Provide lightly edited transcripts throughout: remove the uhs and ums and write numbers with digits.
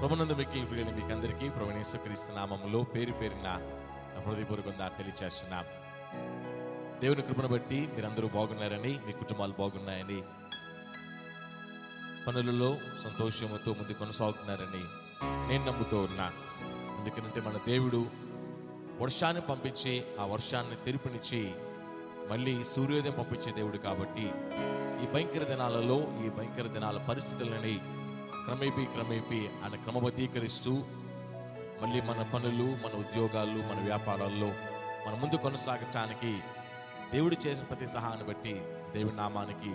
ప్రభునందు మిక్కిలి ప్రియులు మీకు అందరికీ ప్రభువైన యేసుక్రీస్తు నామములో పేరు పేరున హృదయపూర్వకంగా తెలియజేస్తున్నాం. దేవుని కృపను బట్టి మీరందరూ బాగున్నారని, మీ కుటుంబాలు బాగున్నాయని, పనులలో సంతోషముతో ముందు కొనసాగుతున్నారని నేను నమ్ముతూ ఉన్నా. ఎందుకంటే మన దేవుడు వర్షాన్ని పంపించి ఆ వర్షాన్ని తెరిపినిచ్చి మళ్ళీ సూర్యోదయం పంపించే దేవుడు కాబట్టి ఈ భయంకర దినాలలో, ఈ భయంకర దినాల పరిస్థితులని క్రమేపీ ఆయన క్రమబద్ధీకరిస్తూ మళ్ళీ మన పనులు, మన ఉద్యోగాలు, మన వ్యాపారాల్లో మన ముందు కొనసాగటానికి దేవుడు చేసిన ప్రతి సహాయాన్ని బట్టి దేవుడి నామానికి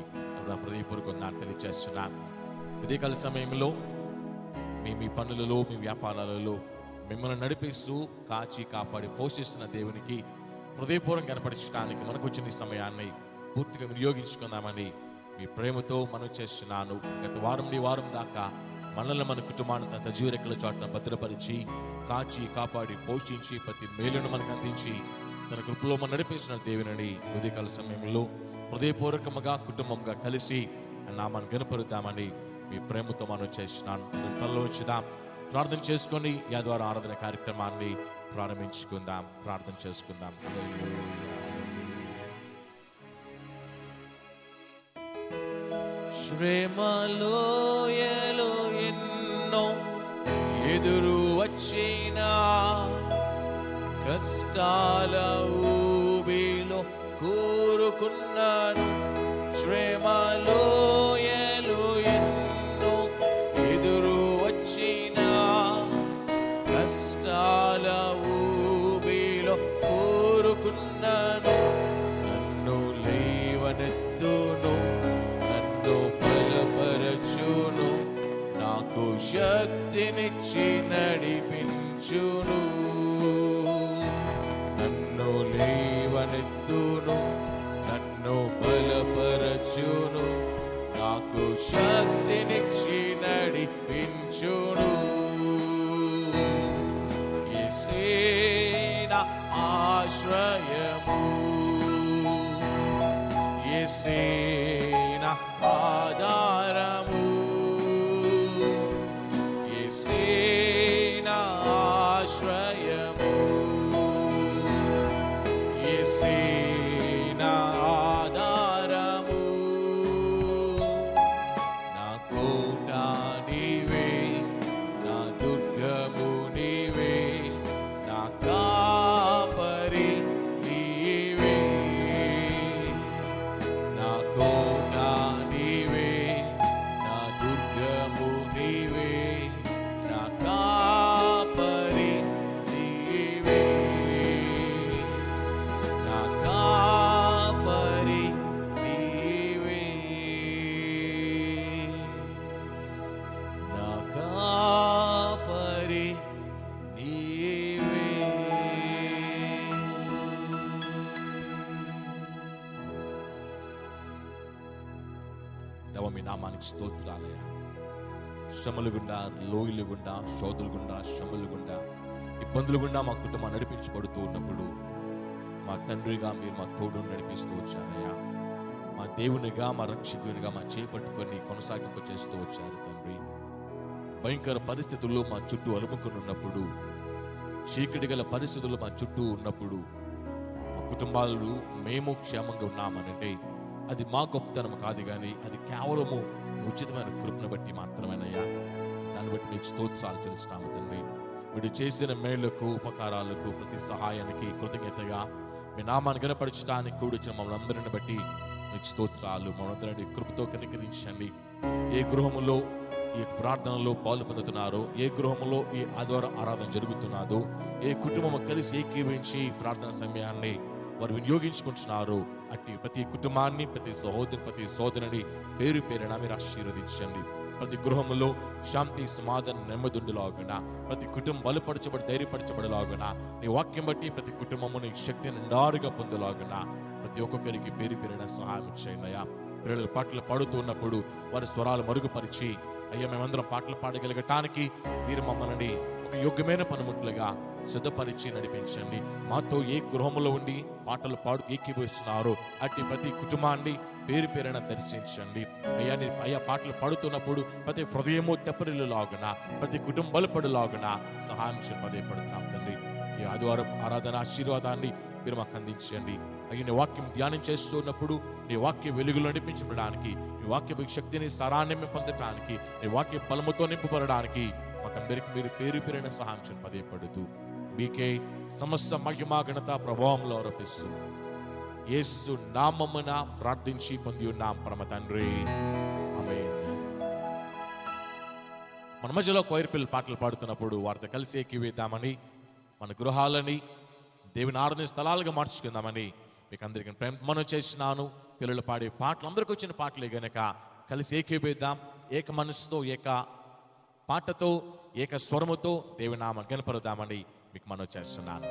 హృదయపూర్వకంగా తెలియజేస్తున్నాను. ఉదయకాల సమయంలో మీ పనులలో, మీ వ్యాపారాలలో మిమ్మల్ని నడిపిస్తూ కాచి కాపాడి పోషిస్తున్న దేవునికి హృదయపూర్వకంగా కనపరచడానికి మనకు వచ్చిన ఈ సమయాన్ని పూర్తిగా వినియోగించుకుందామని మీ ప్రేమతో మనం చేస్తున్నాను. గత వారం దాకా మనల్ని, మన కుటుంబాన్ని తన సజీవ రెక్కల చాటున భద్రపరిచి కాచి కాపాడి పోషించి ప్రతి మేలును మనకు అందించి తన కృపలో మనం నడిపేసిన దేవుని ఉదయకాల సమయంలో హృదయపూర్వకంగా కుటుంబంగా కలిసి నామాన్ని గనపరుద్దామని మీ ప్రేమతో మనం చేస్తున్నాను. తనలో ఉంచుదాం, ప్రార్థన చేసుకొని యా ద్వారా ఆరాధన కార్యక్రమాన్ని ప్రారంభించుకుందాం. ప్రార్థన చేసుకుందాం. శ్రమలోయలో ఎన్నో ఎదురు వచ్చినా, కష్టాల ఊబిలో కూరుకున్నాను. శ్రమలోయలో ఎన్నో ఎదురు వచ్చినా, కష్టాల ఊబిలో కూరుకున్నాను. నన్ను లేవనెత్తును, నన్ను బలపరచును, నాకు శక్తినిచ్చి నడిపించును. నన్ను లేవనెత్తును, నన్ను బలపరచును, నాకు శక్తినిచ్చి నడిపించును. యేసే నా ఆశ్రయము, యేసే నా ఆధారము, యేసే నా ఆశ్రయము, యేసే నా ఆధారము. నా కోట నీవే, నా దుర్గము నీవే, నా కాపరి నీవే. నా కోట నీవే, నా దుర్గము నీవే, నా కాపరి నీవే, నా కాపరి నీవే, నా కాపరి నీవే. దేవా, మీ నామానికి స్తోత్రాలయ. శ్రమలు గుండా, లోయలు గుండా, శోధులు గుండా, శ్రమలు గుండా, ఇబ్బందులు గుండా మా కుటుంబం నడిపించబడుతూ ఉన్నప్పుడు మా తండ్రిగా మీరు మా తోడు నడిపిస్తూ వచ్చారయ్యా. మా దేవునిగా, మా రక్షకునిగా మా చేపట్టుకొని కొనసాగింపు చేస్తూ వచ్చారు తండ్రి. భయంకర పరిస్థితుల్లో మా చుట్టూ అలుముకుని ఉన్నప్పుడు, చీకటి గల పరిస్థితులు మా చుట్టూ ఉన్నప్పుడు, మా కుటుంబాలు మేము క్షేమంగా ఉన్నామనంటే అది మా గొప్పతనం కాదు, కానీ అది కేవలము ఉచితమైన కృపను బట్టి మాత్రమేనయ్యా. దాన్ని బట్టి మీకు స్తోత్రాలు తెలుస్తాము తండ్రి. వీడు చేసిన మేళ్లకు, ఉపకారాలకు, ప్రతి సహాయానికి కృతజ్ఞతగా మీ నామాన్ని గణపరచడానికి కూడా వచ్చిన మమ్మల్ని అందరిని బట్టి మీకు స్తోత్రాలు. మమ్మల్ని కృపతో కనికరించండి. ఏ గృహములో ఈ ప్రార్థనలో పాలు పొందుతున్నారో, ఏ గృహంలో ఈ ఆదివారం ఆరాధన జరుగుతున్నదో, ఏ కుటుంబం కలిసి ఏకీవించి ప్రార్థన సమయాన్ని వారు వినియోగించుకుంటున్నారు, అట్టి ప్రతి కుటుంబాన్ని, ప్రతి సహోదరు, ప్రతి సోదరుని పేరు పేరున మీరు ఆశీర్వదించండి. ప్రతి గృహంలో శాంతి, సమాధానం, నెమ్మదుండులాగునా, ప్రతి కుటుంబం బలపరచబడి ధైర్యపరచబడలాగునా, నీ వాక్యం బట్టి ప్రతి కుటుంబము నీ శక్తిని నిండారుగా పొందలాగునా ప్రతి ఒక్కొక్కరికి పేరు పేరున సహాయం చేయండి అయ్యా. పిల్లలు పాటలు పాడుతూ ఉన్నప్పుడు వారి స్వరాలు మరుగుపరిచి అయ్యా మేమందరం పాటలు పాడగలగటానికి మీరు మమ్మల్ని ఒక యోగ్యమైన పనిముట్లుగా సిద్ధపరిచి నడిపించండి. మాతో ఏ గృహంలో ఉండి పాటలు పాడుతూ ఏకీభవిస్తున్నారో అట్టి ప్రతి కుటుంబాన్ని పేరు పేరున దర్శించండి. అయ్యా పాటలు పాడుతున్నప్పుడు ప్రతి హృదయము తెప్పరిల్లులాగున, ప్రతి కుటుంబం బలపడులాగున సహాయం పదే పడుతున్నాం తండ్రి. ఈ ఆదివారం ఆరాధన ఆశీర్వాదాన్ని మీరు మాకు అందించండి. అయ్యి నీ వాక్యం ధ్యానం చేస్తున్నప్పుడు నీ వాక్య వెలుగులో నడిపించబడడానికి, నీ వాక్య శక్తిని సారాన్ని పొందటానికి, నీ వాక్య బలముతో నింపబడడానికి మాకందరికి మీరు పేరు పేరైన సహాయం పదే పడుతూ మీకే సమస్త మహిమా ఘనత ప్రభావంలో ఆరోపిస్తూ యేసు నామమున ప్రార్థించి పొంది ఉన్నాం పరమ తండ్రి, ఆమేన్. మన మధ్యలో కొయిర్ పిల్లలు పాటలు పాడుతున్నప్పుడు వారితో కలిసి ఏకీవేద్దామని, మన గృహాలని దేవుని ఆరాధన స్థలాలుగా మార్చుకుందామని మీకు అందరికీ మనం చేసినాను. పిల్లలు పాడే పాటలు అందరికి వచ్చిన పాటలే గనక కలిసి ఏకీవేద్దాం. ఏక మనసుతో, ఏక పాటతో, ఏక స్వరముతో దేవుని నామం కనపరుద్దామని మీకు మనం చేస్తున్నాను.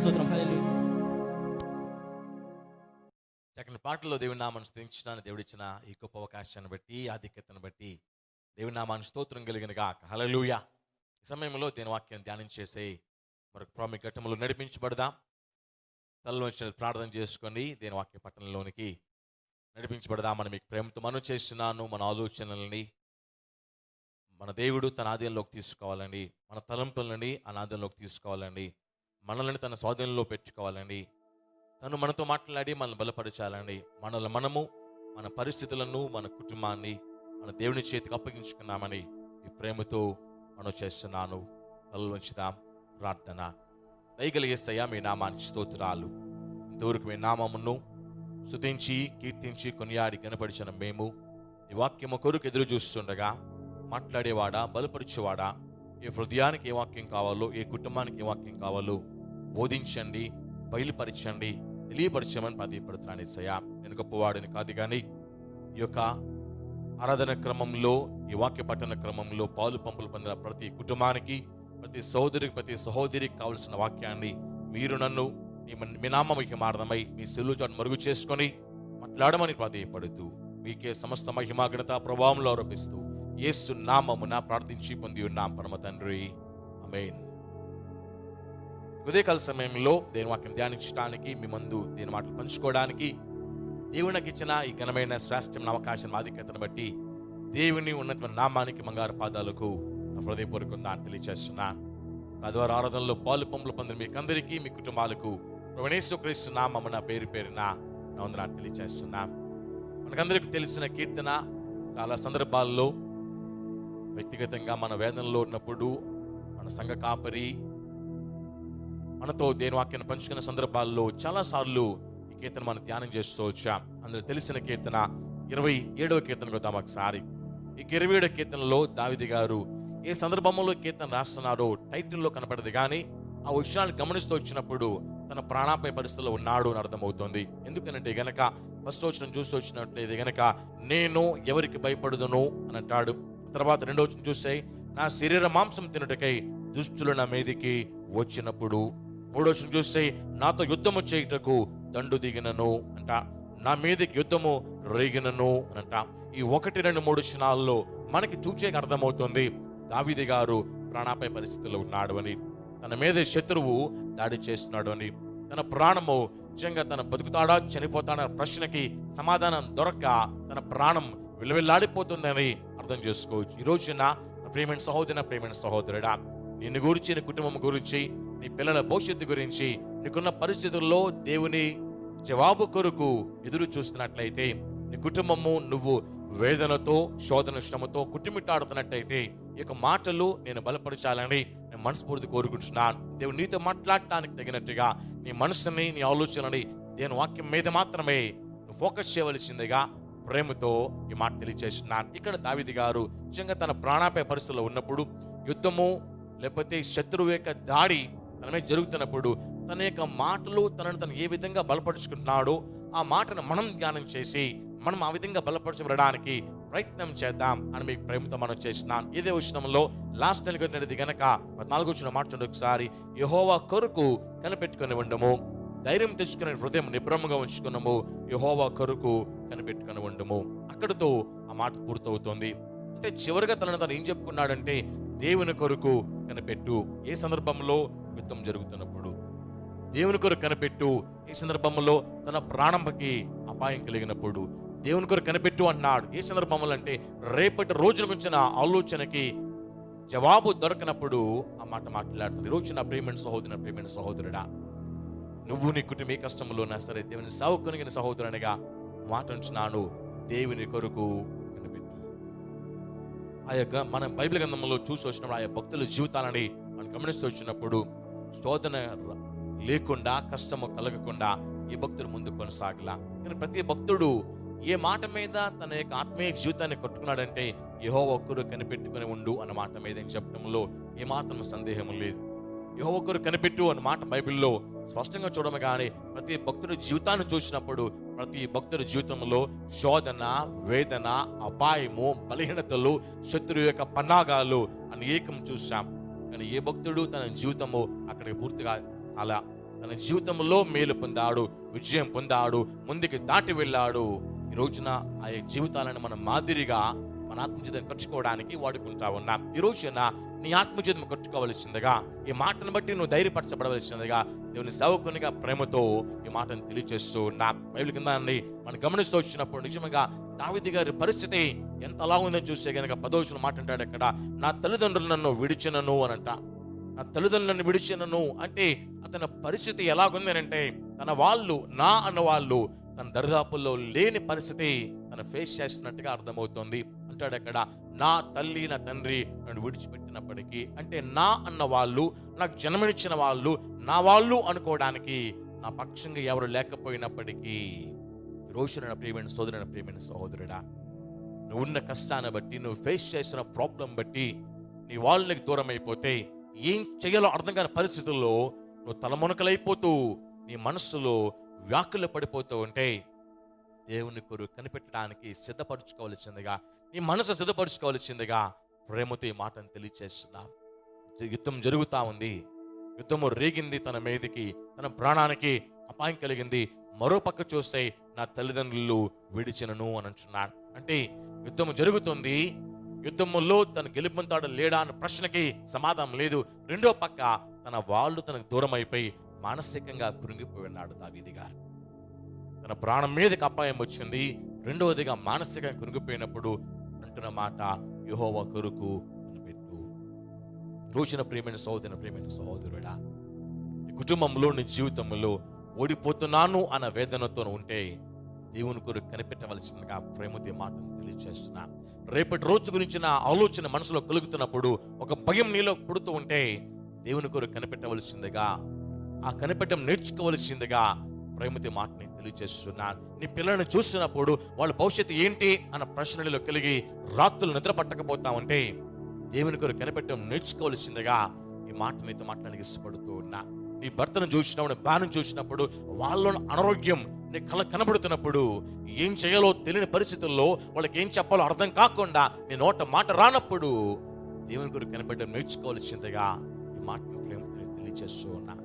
స్తోత్రం. హల్లెలూయా. చక్కని పాటల్లో దేవుని నామాన్ని స్తుతించడానికి దేవుడిచ్చిన ఈ గొప్ప అవకాశాన్ని బట్టి, ఆధిక్యతను బట్టి దేవుని నామాన్ని స్తోత్రం కలిగిన గాక. హల్లెలూయా. ఈ సమయంలో దేని వాక్యం ధ్యానం చేసే మరొక ప్రాముఖ్య ఘట్టంలో నడిపించబడదాం. తలలో వచ్చిన ప్రార్థన చేసుకొని దేని వాక్య పట్టణంలోనికి నడిపించబడదామని మీకు ప్రేమతో మనం చేస్తున్నాను. మన ఆలోచనల్ని మన దేవుడు తన ఆధీనంలోకి తీసుకోవాలండి. మన తలంపులని అనాధంలోకి తీసుకోవాలండి. మనల్ని తన స్వాధీనంలో పెట్టుకోవాలండి. తను మనతో మాట్లాడి మనల్ని బలపరచాలండి. మనము మన పరిస్థితులను, మన కుటుంబాన్ని మన దేవుని చేతికి అప్పగించుకున్నామని ఈ ప్రేమతో మనం చేస్తున్నాను. తలలోంచుదాం ప్రార్థన. దయగలిగేస్తయ్యా మీ నామానికి స్తోత్రాలు. ఇంతవరకు మీ నామమును స్తుతించి కీర్తించి కొనియాడి కనపరిచిన మేము ఈ వాక్యము కొరకు ఎదురు చూస్తుండగా మాట్లాడేవాడా, బలపరిచేవాడా, ఏ హృదయానికి ఏ వాక్యం కావాలో, ఏ కుటుంబానికి ఏ వాక్యం కావాలో బోధించండి, బయలుపరచండి, తెలియపరచమని ప్రార్థిస్తున్నాను యేసయ్యా. నేను గొప్పవాడిని కాదు కానీ ఈ యొక్క ఆరాధన క్రమంలో, ఈ వాక్య పఠన క్రమంలో పాలు పంపులు పొందిన ప్రతి కుటుంబానికి, ప్రతి సోదరికి, ప్రతి సహోదరికి కావలసిన వాక్యాన్ని మీరు నన్ను మీ నామముకి మారదమై మీ సిలువ చాటున మరుగు చేసుకొని మాట్లాడమని ప్రాధేయపడుతూ మీకే సమస్త మహిమ ఘనత ప్రభావంలో ఆరోపిస్తూ యేసు నామమున ప్రార్థించి పొంది ఉన్నాం పరమ తండ్రి. ఆమేన్. ఉదయకాల సమయంలో దేవుని వాక్యం ధ్యానించడానికి, మీ ముందు దేని మాటలు పంచుకోవడానికి దేవునికి ఇచ్చిన ఈ ఘనమైన శ్రేష్టమైన అవకాశం, ఆధిక్యతను బట్టి దేవుని ఉన్నతమైన నామానికి, మంగారు పాదాలకు నా హృదయపూర్వక తెలియజేస్తున్నాను. ఆదివారం ఆరాధనలో పాలు పంపులు పొందిన మీకందరికీ, మీ కుటుంబాలకు ప్రభువైన యేసుక్రీస్తు నామమున పేరు పేరున నా వందనాలు తెలియజేస్తున్నాను. మనకందరికీ తెలిసిన కీర్తన. చాలా సందర్భాల్లో వ్యక్తిగతంగా మన వేదనలో ఉన్నప్పుడు మన సంఘ కాపరి మనతో దేని వాక్యాన్ని పంచుకున్న సందర్భాల్లో చాలాసార్లు ఈ కీర్తన మనం ధ్యానం చేస్తూ వచ్చాం. అందులో తెలిసిన కీర్తన 27వ కీర్తన కొద్దాం ఒకసారి. ఈ 27వ కీర్తనలో దావీదు గారు ఏ సందర్భంలో కీర్తన రాస్తున్నారో టైటిల్లో కనపడదు, కానీ ఆ విషయాన్ని గమనిస్తూ వచ్చినప్పుడు తన ప్రాణాపాయ పరిస్థితుల్లో ఉన్నాడు అని అర్థమవుతుంది. ఎందుకనంటే గనక ఫస్ట్ వచనం చూస్తూ వచ్చినట్లయితే గనక నేను ఎవరికి భయపడుదును అని అంటాడు. తర్వాత రెండో వచనం చూస్తే నా శరీర మాంసం తినుటకై దుష్టులు నా మీదికి వచ్చినప్పుడు. మూడో వచనం చూస్తే నాతో యుద్ధము చేయుటకు దండు దిగినను అంట, నా మీదకి యుద్ధము రేగినను అని అంట. ఈ 1, 2, 3 వచనాల్లో మనకి చూచేకి అర్థమవుతుంది దావీదు గారు ప్రాణాపాయ పరిస్థితుల్లో ఉన్నాడు అని, తన మీద శత్రువు దాడి చేస్తున్నాడు అని, తన ప్రాణము నిజంగా తన బతుకుతాడా చనిపోతాడా ప్రశ్నకి సమాధానం దొరక్క తన ప్రాణం విలువెల్లాడిపోతుందని అర్థం చేసుకోవచ్చు. ఈ రోజున ప్రేమైన సహోదర, ప్రేమైన సహోదరుడా, నిన్ను గురించి, నీ కుటుంబం గురించి, నీ పిల్లల భవిష్యత్తు గురించి, నీకున్న పరిస్థితుల్లో దేవుని జవాబు కొరకు ఎదురు చూస్తున్నట్లయితే, నీ కుటుంబము నువ్వు వేదనతో, శోధన శ్రమతో కుట్టుమిట్టాడుతున్నట్టయితే ఈ యొక్క మాటలు నేను బలపరచాలని నేను మనస్ఫూర్తి కోరుకుంటున్నాను. దేవుడు నీతో మాట్లాడటానికి తగినట్టుగా నీ మనసుని, నీ ఆలోచనని దేవుని వాక్యం మీద మాత్రమే నువ్వు ఫోకస్ చేయవలసిందిగా ప్రేమతో ఈ మాట తెలియజేస్తున్నాను. ఇక్కడ దావీదు గారు నిజంగా తన ప్రాణాపాయ పరిస్థితుల్లో ఉన్నప్పుడు, యుద్ధము లేకపోతే శత్రువు యొక్క దాడి తన మీద జరుగుతున్నప్పుడు తన యొక్క మాటలు తనను ఏ విధంగా బలపరుచుకుంటున్నాడో ఆ మాటను మనం ధ్యానం చేసి మనం ఆ విధంగా బలపరచబడడానికి ప్రయత్నం చేద్దాం అని మీకు ప్రేమతో మనం చేస్తున్నాను. ఇదే విషయంలో లాస్ట్ నెలకొచ్చినది గనక 14వ వచనం మాట్లాడు ఒకసారి. యెహోవా కొరకు కనిపెట్టుకుని ఉండము, ధైర్యం తెచ్చుకునే హృదయం నిబ్రహ్మగా ఉంచుకున్నాము, యెహోవా కొరకు కనిపెట్టుకుని ఉండము. అక్కడితో ఆ మాట పూర్తవుతోంది. అంటే చివరిగా తను ఏం చెప్పుకున్నాడంటే దేవుని కొరకు కనిపెట్టు. ఏ సందర్భంలో? యుద్ధం జరుగుతున్నప్పుడు దేవుని కొరకు కనిపెట్టు. ఏ సందర్భంలో? తన ప్రాణంకి అపాయం కలిగినప్పుడు దేవుని కొరకు కనిపెట్టు అన్నాడు. ఏ సందర్భంలో అంటే రేపటి రోజుల గురించిన ఆలోచనకి జవాబు దొరకనప్పుడు ఆ మాట మాట్లాడుతుంది. ఈరోజు నా ప్రేమైన సహోదరుడు, ప్రేమైన సహోదరుడా, నువ్వు నీ కుటుంబ కష్టంలో ఉన్నా సరే దేవుని సావుకొనిగిన సహోదరునిగా మాట ఉంచున్నాను, దేవుని కొరకు కనిపెట్టు. ఆ యొక్క మనం బైబిల్ గ్రంథంలో చూసి వచ్చినప్పుడు ఆ యొక్క భక్తుల జీవితాలని మనం గమనిస్తూ వచ్చినప్పుడు శోధన లేకుండా, కష్టము కలగకుండా ఈ భక్తుడు ముందు కొనసాగలా. కానీ ప్రతి భక్తుడు ఏ మాట మీద తన యొక్క ఆత్మీయ జీవితాన్ని కట్టుకున్నాడంటే యెహోవా ఒక్కరు కనిపెట్టుకుని ఉండు అన్న మాట మీద చెప్పడంలో ఏమాత్రం సందేహం లేదు. యెహోవా ఒక్కరు కనిపెట్టు అన్న మాట బైబిల్లో స్పష్టంగా చూడము. కానీ ప్రతి భక్తుడి జీవితాన్ని చూసినప్పుడు ప్రతి భక్తుడి జీవితంలో శోధన, వేదన, అపాయము, బలహీనతలు, శత్రువు యొక్క పన్నాగాలు అనేకం చూసాం. కానీ ఏ భక్తుడు తన జీవితము అక్కడికి పూర్తిగా అలా తన జీవితంలో మేలు పొందాడు, విజయం పొందాడు, ముందుకు దాటి వెళ్ళాడు. ఈ రోజున ఆ జీవితాలను మనం మాదిరిగా మన ఆత్మజీవితం కట్టుకోవడానికి వాడుకుంటా ఉన్నాం. ఈ రోజున నీ ఆత్మజీవితం కట్టుకోవలసిందిగా, ఈ మాటను బట్టి నువ్వు ధైర్యపరచబడవలసిందిగా దేవుని సేవకునిగా ప్రేమతో ఈ మాటను తెలియజేస్తూ ఉన్నా. బైబిల్ కింద మనం గమనిస్తూ వచ్చినప్పుడు నిజంగా దావీదు గారి పరిస్థితి ఎంత అలా ఉందని చూస్తే కనుక 10వ వచనం మాట అంటాడు అక్కడ, నా తల్లిదండ్రులు నన్ను విడిచినను అనంట. నా తల్లిదండ్రులు నన్ను విడిచినను అంటే అతని పరిస్థితి ఎలాగుంది అంటే, తన వాళ్ళు, నా అన్న వాళ్ళు తన దరిదాపుల్లో లేని పరిస్థితి తను ఫేస్ చేస్తున్నట్టుగా అర్థమవుతోంది. అంటాడు అక్కడ, నా తల్లి నా తండ్రి నన్ను విడిచిపెట్టినప్పటికీ, అంటే నా అన్న వాళ్ళు, నాకు జన్మనిచ్చిన వాళ్ళు, నా వాళ్ళు అనుకోవడానికి నా పక్షంగా ఎవరు లేకపోయినప్పటికీ, రోజు నా ప్రియమైన సోదరుడు, ప్రియమైన సహోదరుడా, నువ్వు ఉన్న కష్టాన్ని బట్టి, నువ్వు ఫేస్ చేసిన ప్రాబ్లం బట్టి నీ వాళ్ళకి దూరం అయిపోతే, ఏం చేయాలో అర్థం కాని పరిస్థితుల్లో నువ్వు తలమునకలైపోతూ నీ మనస్సులో వ్యాకులు పడిపోతూ ఉంటే, దేవుని కొరకు కనిపెట్టడానికి సిద్ధపరచుకోవాల్సిందిగా, నీ మనసు సిద్ధపరచుకోవాల్సిందిగా ప్రేమతో ఈ మాటను తెలియచేస్తున్నా. యుద్ధం జరుగుతా ఉంది, యుద్ధము రేగింది తన మీదకి, తన ప్రాణానికి అపాయం కలిగింది. మరో పక్క చూస్తే నా తల్లిదండ్రులు విడిచినను అని అంటున్నాడు. అంటే యుద్ధము జరుగుతుంది, యుద్ధములో తను గెలుపొందుతాడు లేడా అన్న ప్రశ్నకి సమాధానం లేదు. రెండో పక్క తన వాళ్ళు తనకు దూరం అయిపోయి మానసికంగా కృంగిపోయి ఉన్నాడు దావీదు గారు. తన ప్రాణం మీదకి అపాయం వచ్చింది. రెండవదిగా మానసికంగా కృంగిపోయినప్పుడు అంటున్న మాట, యెహోవా కొరకు కనిపెట్టు. రోజున ప్రియమైన సహోదరుని, ప్రియమైన సహోదరుడా, నీ కుటుంబంలో, నీ జీవితంలో ఓడిపోతున్నాను అన్న వేదనతో ఉంటే దేవుని కొరకు కనిపెట్టవలసిందిగా ప్రేమతో మాటను తెలియజేస్తున్నా. రేపటి రోజు గురించిన ఆలోచన మనసులో కలుగుతున్నప్పుడు, ఒక భయం నీలో పుడుతూ ఉంటే దేవుని కొరకు కనిపెట్టవలసిందిగా, ఆ కనిపెట్టం నేర్చుకోవలసిందిగా ప్రేమతో మాటని తెలియజేస్తున్నాను. నీ పిల్లలను చూసినప్పుడు వాళ్ళ భవిష్యత్తు ఏంటి అన్న ప్రశ్నలో కలిగి రాత్రులు నిద్ర పట్టకపోతా ఉంటే దేవుని కొరకు కనిపెట్టం నేర్చుకోవలసిందిగా ఈ మాట నీతో మాట్లాడడానికి ఇష్టపడుతూ ఉన్నా. నీ భర్తను చూసినప్పుడు, భార్యను చూసినప్పుడు వాళ్ళలో అనారోగ్యం నీ కళ్ళ కనబడుతున్నప్పుడు, ఏం చేయాలో తెలియని పరిస్థితుల్లో, వాళ్ళకి ఏం చెప్పాలో అర్థం కాకుండా నీ నోట మాట రానప్పుడు దేవుని కొరకు కనిపెట్టడం నేర్చుకోవాల్సిందిగా ఈ మాటను ప్రేమతో తెలియజేస్తూ ఉన్నా.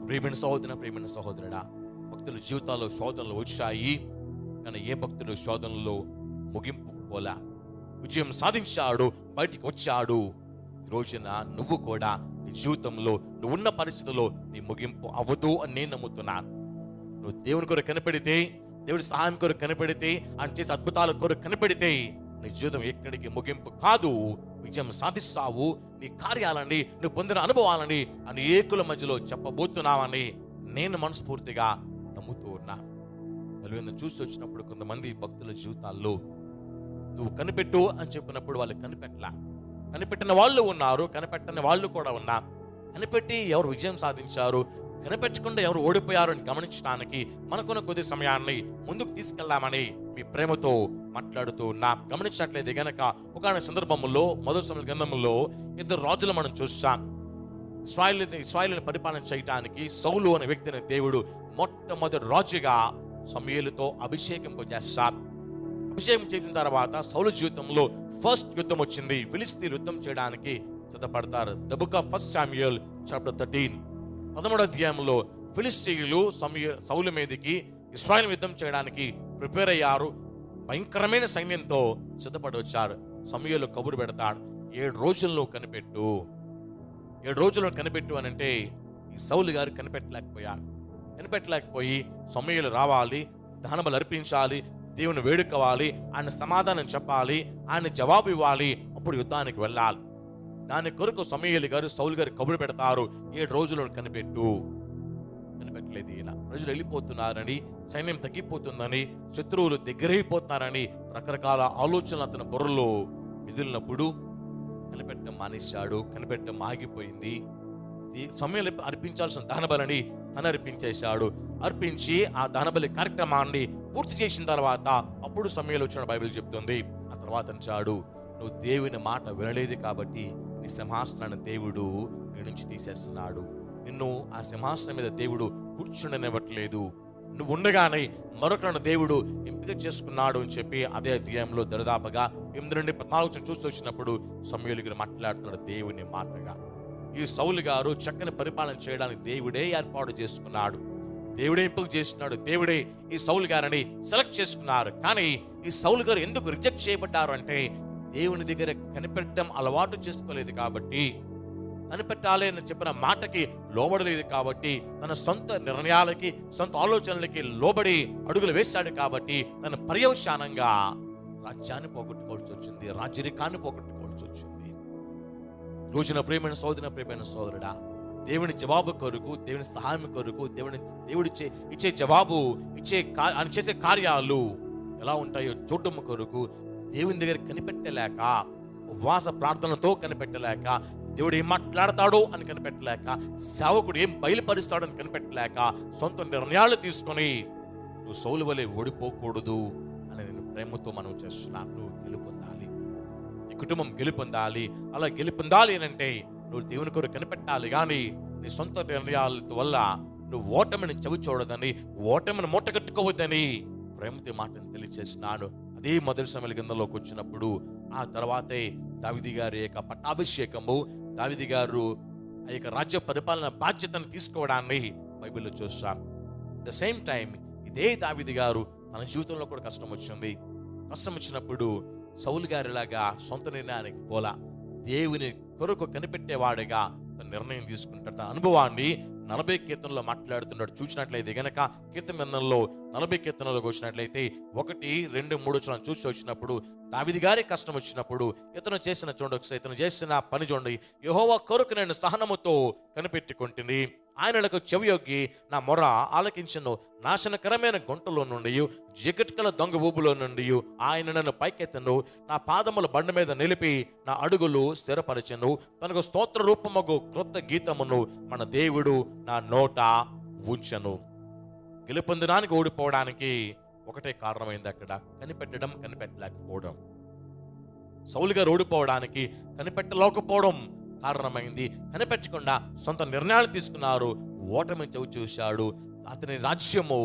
ప్రియమైన సహోదరుడు, ప్రియమైన సహోదరుడా, భక్తుల జీవితాల్లో శోధనలు వచ్చాయి, కానీ ఏ భక్తుడు శోధనలో ముగింపు పోలా, విజయం సాధించాడు, బయటికి వచ్చాడు. ఈ రోజున నువ్వు కూడా నీ జీవితంలో నువ్వు ఉన్న పరిస్థితుల్లో నీ ముగింపు అవ్వదు అని నేను నమ్ముతున్నాను. నువ్వు దేవుని కొరకు కనిపెడితే, దేవుడి సహాయం కొరకు కనిపెడితే, ఆయన చేసే అద్భుతాల కొరకు కనిపెడితే నీ జీవితం ఎక్కడికి ముగింపు కాదు, విజయం సాధిస్తావు. నీ కార్యాలని, నువ్వు పొందిన అనుభవాలని అనేకుల మధ్యలో చెప్పబోతున్నావని నేను మనస్ఫూర్తిగా నమ్ముతూ ఉన్నా. చూస్తూ వచ్చినప్పుడు కొంతమంది భక్తుల జీవితాల్లో నువ్వు కనిపెట్టు అని చెప్పినప్పుడు వాళ్ళు కనిపెట్టలా. కనిపెట్టిన వాళ్ళు ఉన్నారు, కనిపెట్టని వాళ్ళు కూడా ఉన్నారు. కనిపెట్టి ఎవరు విజయం సాధించారు, కనిపెట్టకుండా ఎవరు ఓడిపోయారు అని గమనించడానికి మనకున్న కొద్ది సమయాన్ని ముందుకు తీసుకెళ్లామని మీ ప్రేమతో మాట్లాడుతూ ఉన్నా. గమనించినట్లయితే గనక ఒక సందర్భంలో మొదటి సమయాల గ్రంథంలో ఇద్దరు రాజులు మనం చూస్తాం. ఇశ్రాయేలుని పరిపాలన చేయటానికి సౌలు అనే వ్యక్తిని దేవుడు మొట్టమొదటి రాజుగా సమూయేలుతో అభిషేకింపజేస్తారు. అభిషేకం చేసిన తర్వాత సౌలు జీవితంలో ఫస్ట్ యుద్ధం వచ్చింది. ఫిలిస్తీన్లు యుద్ధం చేయడానికి సిద్ధపడతారు. The book of first Samuel chapter 13, 13వ అధ్యాయంలో ఫిలిస్తీన్లు సౌలు మీదకి ఇశ్రాయేలు యుద్ధం చేయడానికి ప్రిపేర్ అయ్యారు. భయంకరమైన సైన్యంతో సిద్ధపడి వచ్చారు. సమూయేలు కబురు పెడతాడు, 7 రోజుల్లో కనిపెట్టు, 7 రోజుల్లో కనిపెట్టు అని అంటే ఈ సౌలు గారు కనిపెట్టలేకపోయి సమూయేలు రావాలి, దహనబలి అర్పించాలి, దేవుని వేడుకోవాలి, ఆయన సమాధానం చెప్పాలి, ఆయన జవాబు ఇవ్వాలి, అప్పుడు యుద్ధానికి వెళ్ళాలి. దాని కొరకు సమూయేలు గారు సౌలు గారు కబురు పెడతారు, 7 రోజుల్లో కనిపెట్టలేదు. ఈయన ప్రజలు వెళ్ళిపోతున్నారని, సైన్యం తగ్గిపోతుందని, శత్రువులు దగ్గరైపోతున్నారని రకరకాల ఆలోచనలు అతని బుర్రలో మిదిలినప్పుడు కనిపెట్టడం మానేశాడు. కనిపెట్టడం ఆగిపోయింది. సమూయేలు అర్పించాల్సిన దహనబలిని తను అర్పించేశాడు. అర్పించి ఆ దహనబలి కార్యక్రమాన్ని పూర్తి చేసిన తర్వాత అప్పుడు సమూయేలు వచ్చిన బైబిల్ చెప్తుంది. ఆ తర్వాత అంటాడు, నువ్వు దేవుని మాట వినలేదు కాబట్టి నీ సింహాసనాన్ని దేవుడు నీ నుంచి తీసేస్తున్నాడు. నిన్ను ఆ సింహాసనం మీద దేవుడు కూర్చుండనివ్వట్లేదు. నువ్వు ఉండగానే మరొకరిని దేవుడు ఎంపిక చేసుకున్నాడు అని చెప్పి అదే అధ్యాయంలో దరిదాపుగా 8 నుండి 14 చూస్తూ వచ్చినప్పుడు సమూయేలు గారు మాట్లాడుతున్నాడు దేవుని మాటగా. ఈ సౌలు గారు చక్కని పరిపాలన చేయడానికి దేవుడే ఏర్పాటు చేసుకున్నాడు, దేవుడే ఎంపిక చేస్తున్నాడు, దేవుడే ఈ సౌలు గారిని సెలెక్ట్ చేసుకున్నారు. కానీ ఈ సౌలు గారు ఎందుకు రిజెక్ట్ చేయబడ్డారు అంటే దేవుని దగ్గర కనిపెట్టడం అలవాటు చేసుకోలేదు కాబట్టి, కనిపెట్టాలి అని చెప్పిన మాటకి లోబడలేదు కాబట్టి, తన సొంత నిర్ణయాలకి సొంత ఆలోచనలకి లోబడి అడుగులు వేశాడు కాబట్టి తన పర్యవసానంగా రాజ్యాన్ని పోగొట్టుకోవాల్సి వచ్చింది, రాజ్యరికాన్ని పోగొట్టుకోవాల్సి వచ్చింది. రోజున ప్రేమైన సోదరుడా, దేవుని జవాబు కొరకు, దేవుని సహాయం కొరకు, దేవుడు ఇచ్చే జవాబు, ఆయన చేసే కార్యాలు ఎలా ఉంటాయో చూడడం కొరకు దేవుని దగ్గర కనిపెట్టలేక, ఉపవాస ప్రార్థనతో కనిపెట్టలేక, దేవుడు ఏం మాట్లాడతాడో అని కనిపెట్టలేక, సేవకుడు ఏం బయలుపరుస్తాడో అని కనిపెట్టలేక, సొంత నిర్ణయాలు తీసుకొని నువ్వు సౌలు వలె ఓడిపోకూడదు అని నేను ప్రేమతో మనం చేస్తున్నాను. నువ్వు గెలుపొందాలి, నీ కుటుంబం గెలుపొందాలి. అలా గెలుపొందాలి అని అంటే నువ్వు దేవుని కొరకు కనిపెట్టాలి. కానీ నీ సొంత నిర్ణయాల వల్ల నువ్వు ఓటమిని చవి చూడదని, ఓటమిని మూటగట్టుకోవద్దని ప్రేమతో మాటను తెలియచేసినాను. అదే మొదటి సమయాల గ్రంథంలోకి వచ్చినప్పుడు ఆ తర్వాతే దావీదు గారి యొక్క పట్టాభిషేకము, దావీదు గారు ఆ యొక్క రాజ్య పరిపాలన బాధ్యతను తీసుకోవడాన్ని బైబిల్లో చూస్తాం. ద సేమ్ టైం ఇదే దావీదు గారు తన జీవితంలో కూడా కష్టం వచ్చింది. కష్టం వచ్చినప్పుడు సౌలు గారిలాగా సొంత నిర్ణయానికి పోలా, దేవుని కొరకు కనిపెట్టేవాడిగా తన నిర్ణయం తీసుకుంటాడు. తన అనుభవాన్ని 40 కీర్తనలో మాట్లాడుతున్నాడు. చూసినట్లయితే గనక కీర్తన గ్రంథంలో 40 కీర్తనలోకి వచ్చినట్లయితే 1, 2, 3 చూసి వచ్చినప్పుడు దావీదు గారి కష్టం వచ్చినప్పుడు ఇతను చేసిన ఇతను చేసిన పని చూడండి. యెహోవా కొరకు నేను సహనముతో కనిపెట్టుకుంటుంది, ఆయనలకు చెవియొగ్గి నా మొర ఆలకించను. నాశనకరమైన గుంటలో నుండి, జిగట్కల దొంగ ఊబులో నుండి ఆయన నన్ను పైకెత్తను. నా పాదముల బండ మీద నిలిపి నా అడుగులు స్థిరపరచెను. తనకు స్తోత్ర రూపమగు క్రొత్త గీతమును మన దేవుడు నా నోట ఉంచెను. గెలుపొందడానికి ఓడిపోవడానికి ఒకటే కారణమైంది, అక్కడ కనిపెట్టలేకపోవడం. సౌలు గారు ఓడిపోవడానికి కనిపెట్టలేకపోవడం కారణమైంది. కనిపెట్టకుండా సొంత నిర్ణయాలు తీసుకున్నారు, ఓటమి చవి చూశాడు. అతని రాజ్యము,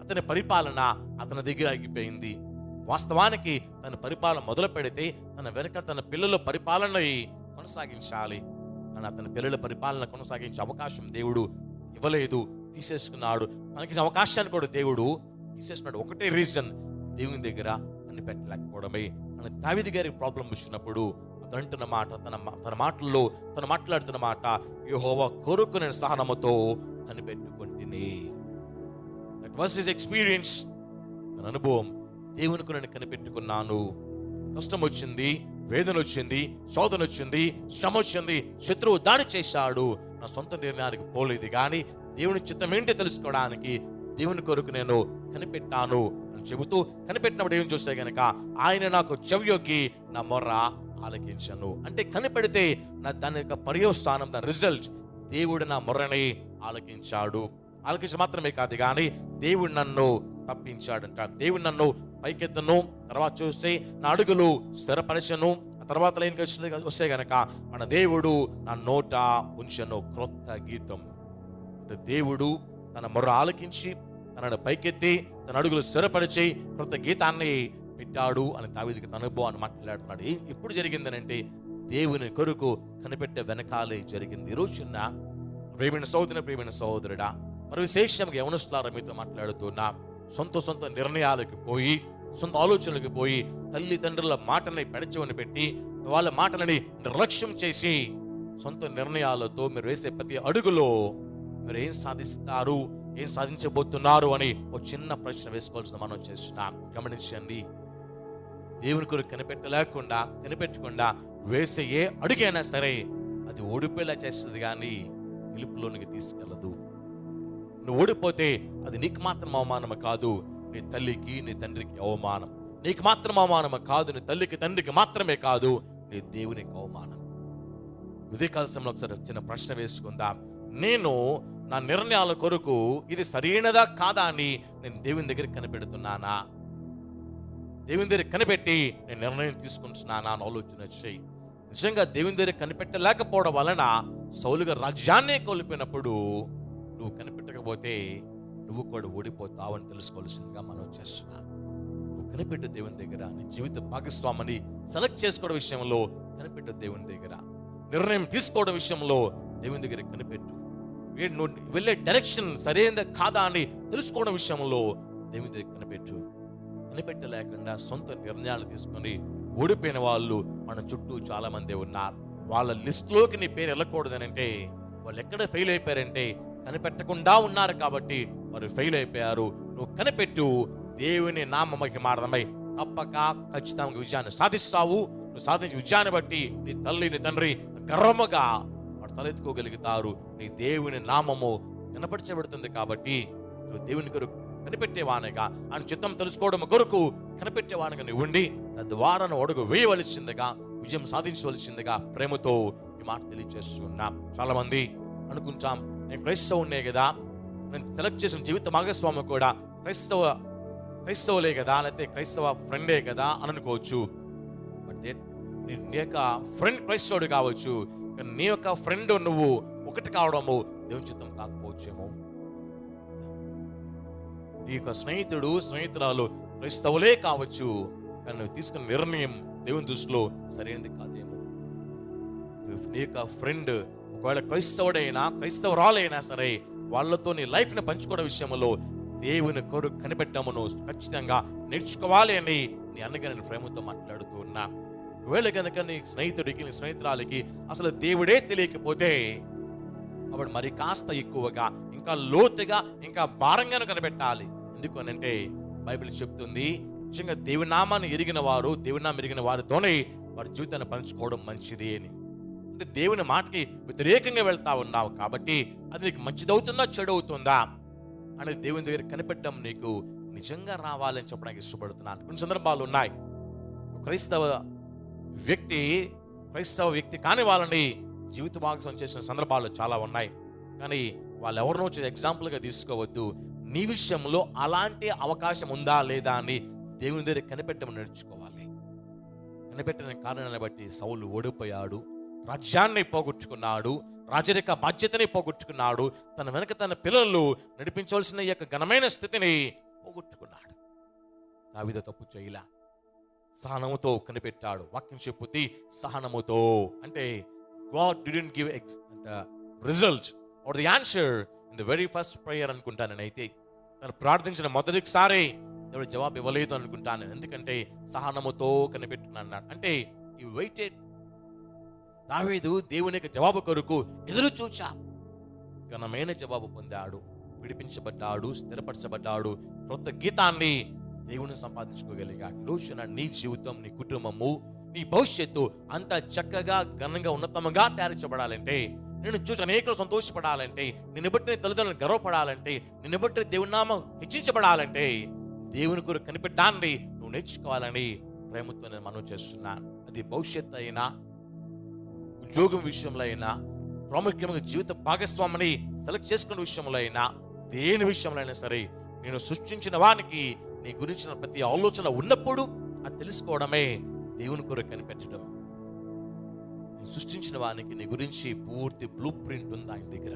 అతని పరిపాలన అతని దగ్గర ఆగిపోయింది. వాస్తవానికి తన పరిపాలన మొదలు పెడితే తన వెనుక తన పిల్లల పరిపాలన కొనసాగించాలి. కానీ అతని పిల్లల పరిపాలన కొనసాగించే అవకాశం దేవుడు ఇవ్వలేదు, తీసేసుకున్నాడు. తనకి అవకాశాన్ని కూడా దేవుడు తీసేసుకున్నాడు. ఒకటే రీజన్, దేవుని దగ్గర కనిపెట్టలేకపోవడమే. మన దావీదు గారి ప్రాబ్లం వచ్చినప్పుడు అతను అంటున్న మాట, తన మాటల్లో తను మాట్లాడుతున్న మాట, యెహోవా కొరకు నేను సహనముతో కనిపెట్టుకుంటుని. దట్ వాస్ హిస్ ఎక్స్పీరియన్స్, తన అనుభవం. దేవునికి నేను కనిపెట్టుకున్నాను. కష్టం వచ్చింది, వేదన వచ్చింది, శోధన వచ్చింది, శ్రమ వచ్చింది, శత్రువు దాడి చేశాడు. నా సొంత నిర్ణయానికి పోలేదు, కానీ దేవుని చిత్తం ఏంటి తెలుసుకోవడానికి దేవుని కొరకు నేను కనిపెట్టాను అని చెబుతూ కనిపెట్టినప్పుడు ఏం చూస్తే గనక ఆయన నాకు చెవియొగ్గి నా మొర్ర ఆలకించను. అంటే కనిపెడితే దాని యొక్క పర్యవసానం, దాని రిజల్ట్, దేవుడు నా మొర్రని ఆలకించాడు. ఆలకించ మాత్రమే కాదు, కానీ దేవుడు నన్ను తప్పించాడంట. దేవుడు నన్ను పైకెత్తను. తర్వాత చూస్తే నా అడుగులు స్థిరపరచను. ఆ తర్వాత లైన్కి వస్తే గనక మన దేవుడు నా నోట ఉంచెను క్రొత్త గీతం. అంటే దేవుడు తన మొర్ర ఆలకించి తనను పైకెత్తి తన అడుగులు స్థిరపరిచి క్రొత్త గీతాన్ని పెట్టాడు అని దావీదుకి తన అనుభవాన్ని మాట్లాడుతున్నాడు. ఎప్పుడు జరిగిందనంటే దేవుని కొరకు కనిపెట్టే వెనకాలే జరిగింది. ఈ రోజున ప్రియమైన సహోదరుడా, మరి విశేషంగా యవనస్తులారా మీతో మాట్లాడుతున్నా, సొంత నిర్ణయాలకు పోయి, సొంత ఆలోచనలకు పోయి, తల్లిదండ్రుల మాటని పెడచెవిన పెట్టి వాళ్ళ మాటలని నిర్లక్ష్యం చేసి సొంత నిర్ణయాలతో మీరు వేసే ప్రతి అడుగులో మీరు ఏం సాధిస్తారు, ఏం సాధించబోతున్నారు అని ఒక చిన్న ప్రశ్న వేసుకోవాల్సిన మనం చేస్తున్నాం. గమనించండి, దేవుని కొరకు కనిపెట్టకుండా వేసే ఏ అడుగైనా సరే అది ఓడిపోయేలా చేస్తుంది, కానీ గెలుపులోనికి తీసుకెళ్ళదు. నువ్వు ఓడిపోతే అది నీకు మాత్రం అవమానం కాదు, నీ తల్లికి నీ తండ్రికి అవమానం. నీకు మాత్రం అవమానం కాదు, నీ తల్లికి తండ్రికి మాత్రమే కాదు, నీ దేవునికి అవమానం. ఉదయకాల సమయంలో ఒకసారి చిన్న ప్రశ్న వేసుకుందాం. నేను నా నిర్ణయాల కొరకు ఇది సరైనదా కాదా అని నేను దేవుని దగ్గర కనిపెడుతున్నానా? దేవుని దగ్గర కనిపెట్టి నేను నిర్ణయం తీసుకుంటున్నానా అని ఆలోచన చేయి. నిజంగా దేవుని దగ్గర కనిపెట్టలేకపోవడం వలన సౌలుగా రాజ్యాన్నే కోల్పోయినప్పుడు నువ్వు కనిపెట్టకపోతే నువ్వు కూడా ఓడిపోతావు అని తెలుసుకోవాల్సిందిగా మనం చేస్తున్నాం. నువ్వు కనిపెట్టు దేవుని దగ్గర. నీ జీవిత భాగస్వామిని సెలెక్ట్ చేసుకోవడం విషయంలో కనిపెట్టు దేవుని దగ్గర. నిర్ణయం తీసుకోవడం విషయంలో దేవుని దగ్గర కనిపెట్టు. నువ్వు వెళ్ళే డైరెక్షన్ సరైనదా కాదా అని తెలుసుకోవడం విషయంలో దేవుని దగ్గర కనిపెట్టు. కనిపెట్టలేకుండా సొంత నిర్ణయాలు తీసుకొని ఓడిపోయిన వాళ్ళు మన చుట్టూ చాలా మంది ఉన్నారు. వాళ్ళ లిస్టులోకి నీ పేరు వెళ్ళకూడదని అంటే వాళ్ళు ఎక్కడ ఫెయిల్ అయిపోయారంటే కనిపెట్టకుండా ఉన్నారు కాబట్టి వారు ఫెయిల్ అయిపోయారు. నువ్వు కనిపెట్టు, దేవుని నామముకి మారదమై తప్పక ఖచ్చితంగా విజయాన్ని సాధిస్తావు. నువ్వు సాధించిన విజయాన్ని బట్టి నీ తల్లి నీ తండ్రి గర్వముగా వాడు తలెత్తుకోగలుగుతారు. నీ దేవుని నామము కనపరచబడుతుంది కాబట్టి నువ్వు దేవుని కొరకు కనిపెట్టేవానిగా, ఆయన చిత్తం తెలుసుకోవడం కొరకు కనిపెట్టేవానిగా నువ్వు ఉండి తద్వారా నువ్వు అడుగు వేయవలసిందిగా, విజయం సాధించవలసిందిగా ప్రేమతో ఈ మాట తెలియజేస్తున్నాం. చాలా మంది అనుకుంటాం, నేను క్రైస్తవునే కదా, నేను సెలెక్ట్ చేసిన జీవిత భాగస్వామి కూడా క్రైస్తవులే కదా, లేకపోతే క్రైస్తవ ఫ్రెండే కదా అని అనుకోవచ్చు. బట్ నీ యొక్క ఫ్రెండ్ క్రైస్తవుడు కావచ్చు, నీ యొక్క ఫ్రెండ్ నువ్వు ఒకటి కావడము దేవుని చిత్తం కాకపోవచ్చేమో. నీ యొక్క స్నేహితురాలు క్రైస్తవులే కావచ్చు, కానీ నువ్వు తీసుకున్న నిర్ణయం దేవుని దృష్టిలో సరైనది కాదేమో. నీ యొక్క ఫ్రెండ్ ఒకవేళ క్రైస్తవుడైనా క్రైస్తవురాలైనా సరే, వాళ్ళతో నీ లైఫ్ని పంచుకోవడం విషయంలో దేవుని కొరకు కనిపెట్టమను ఖచ్చితంగా నేర్చుకోవాలి అని నీ అన్నగా నేను ప్రేమతో మాట్లాడుతూ ఉన్నా. ఒకవేళ కనుక నీ స్నేహితుడికి నీ స్నేహితురాలికి అసలు దేవుడే తెలియకపోతే అప్పుడు మరి కాస్త ఎక్కువగా, ఇంకా లోతుగా, ఇంకా భారంగాను కనిపెట్టాలి. ఎందుకు అని అంటే బైబిల్ చెప్తుంది, నిజంగా దేవుని నామాన్ని ఎరిగిన వారితోనే వారి జీవితాన్ని పంచుకోవడం మంచిది అని. అంటే దేవుని మాటకి వ్యతిరేకంగా వెళ్తా ఉన్నావు కాబట్టి అది నీకు మంచిదవుతుందా చెడవుతుందా అనేది దేవుని దగ్గర కనిపెట్టడం నీకు నిజంగా రావాలని చెప్పడానికి ఇష్టపడుతున్నాను. కొన్ని సందర్భాలు ఉన్నాయి, క్రైస్తవ వ్యక్తి కాని వాళ్ళని జీవిత భాగస్వామ్యం చేసిన సందర్భాలు చాలా ఉన్నాయి. కానీ వాళ్ళు ఎవరినో ఎగ్జాంపుల్గా తీసుకోవద్దు. నీ విషయంలో అలాంటి అవకాశం ఉందా లేదా అని దేవుని దగ్గర కనిపెట్టడం నేర్చుకోవాలి. కనిపెట్టిన కారణాన్ని బట్టి సౌలు ఓడిపోయాడు, రాజ్యాన్ని పోగొట్టుకున్నాడు, రాజరిక బాధ్యతని పోగొట్టుకున్నాడు, తన వెనక తన పిల్లలు నడిపించవలసిన ఈ యొక్క ఘనమైన స్థితిని పోగొట్టుకున్నాడు. దావీదు తప్పు చేయలా, సహనముతో కనిపెట్టాడు. వాక్యం చెప్పుతి సహనముతో అంటే God didn't give the result or the answer in the very first prayer అనుకుంటాను నేనైతే. తను ప్రార్థించిన మొదటిసారి దేవుడు జవాబు ఇవ్వలేదు అనుకుంటాను. ఎందుకంటే సహనముతో కనిపెట్టుకున్నాడు. అంటే ఈ వెయిటెడ్. దావీదు దేవుని యొక్క జవాబు కొరకు ఎదురు చూచా, ఘనమైన జవాబు పొందాడు, విడిపించబడ్డాడు, స్థిరపరచబడ్డాడు, క్రొత్త గీతాన్ని దేవుని సంపాదించుకోగలిగాడు. రోజున నీ జీవితం, నీ కుటుంబము, నీ భవిష్యత్తు అంత చక్కగా ఘనంగా ఉన్నతంగా తయారుచబడాలంటే, నేను చూసి అనేకలు సంతోషపడాలంటే, నిన్ను బట్టి నీ తల్లిదండ్రులు గర్వపడాలంటే, నిన్ను బట్టి దేవుని నామం హెచ్చించబడాలంటే దేవుని కొరకు కనిపెట్టాన్ని నువ్వు నేర్చుకోవాలని ప్రేమతో నేను మనవి చేస్తున్నాను. అది భవిష్యత్తు అయినా, ఉద్యోగం విషయంలో అయినా, ప్రాముఖ్యంగా జీవిత భాగస్వామిని సెలెక్ట్ చేసుకునే విషయంలో అయినా, దేని విషయంలో అయినా సరే, నేను సృష్టించిన వానికి నీ గురించిన ప్రతి ఆలోచన ఉన్నప్పుడు అది తెలుసుకోవడమే దేవుని కొరకు కనిపెట్టడం. నీ సృష్టించిన వానికి నీ గురించి పూర్తి బ్లూ ప్రింట్ ఉంది ఆయన దగ్గర.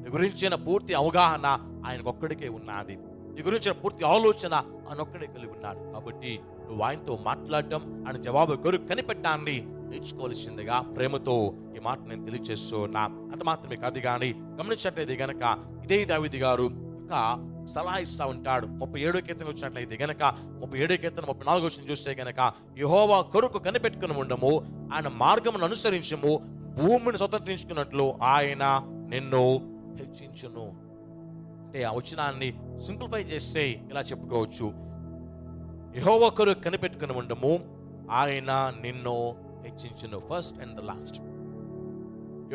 నీ గురించిన పూర్తి అవగాహన ఆయనకొక్కడికే ఉన్నది. నీ గురించిన పూర్తి ఆలోచన ఆయన ఒక్కడే కలిగి ఉన్నాడు. కాబట్టి నువ్వు ఆయనతో మాట్లాడడం, ఆయన జవాబు కొరకు కనిపెట్టాన్ని నేర్చుకోవాల్సిందిగా ప్రేమతో ఈ మాట నేను తెలియజేస్తున్నా. అంత మాత్రమే కాదు, కానీ గమనించినట్లయితే గనక ఇదే దావీదు గారు ఇంకా సలహా ఇస్తా ఉంటాడు. 37వ కీర్తన వచ్చినట్లయితే గనక 37వ కీర్తన 34వ వచనం చూస్తే గనక, యెహోవా కొరకు కనిపెట్టుకుని ఉండము, ఆయన మార్గమును అనుసరించము, భూమిని స్వతంత్రించుకున్నట్లు ఆయన నిన్ను హెచ్చించును. అంటే ఆ వచనాన్ని సింప్లిఫై చేస్తే ఇలా చెప్పుకోవచ్చు, యెహోవా కొరకు కనిపెట్టుకుని ఉండము, ఆయన నిన్ను హెచ్చించును. First and the last.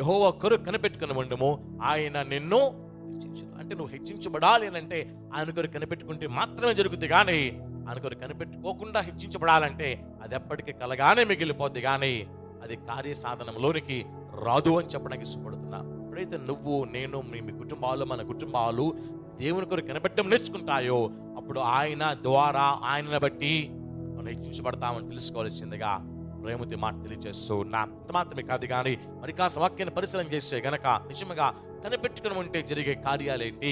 యెహోవా కొరకు కనిపెట్టుకుని ఉండము, ఆయన నిన్ను హెచ్చించును. అంటే నువ్వు హెచ్చించబడాలి అని అంటే ఆయన కొరకు కనిపెట్టుకుంటే మాత్రమే జరుగుతుంది. కానీ ఆయన కొరకు కనిపెట్టుకోకుండా హెచ్చించబడాలంటే అది ఎప్పటికీ కలగానే మిగిలిపోద్ది, కానీ అది కార్యసాధనంలోనికి రాదు అని చెప్పడానికి ఇష్టపడుతున్నా. ఎప్పుడైతే నువ్వు, నేను, మీ కుటుంబాలు, మన కుటుంబాలు దేవుని కొరకు కనిపెట్టడం నేర్చుకుంటాయో అప్పుడు ఆయన ద్వారా, ఆయనను బట్టి మనం హెచ్చించబడతామని తెలుసుకోవాల్సిందిగా ప్రేమతో మాట తెలియజేస్తూ ఉన్నా. అంత మాత్రమే కాదు, కానీ మరి కాస్త వాక్యాన్ని పరిశీలన చేస్తే గనక నిజంగా కనిపెట్టుకుని ఉంటే జరిగే కార్యాలేంటి,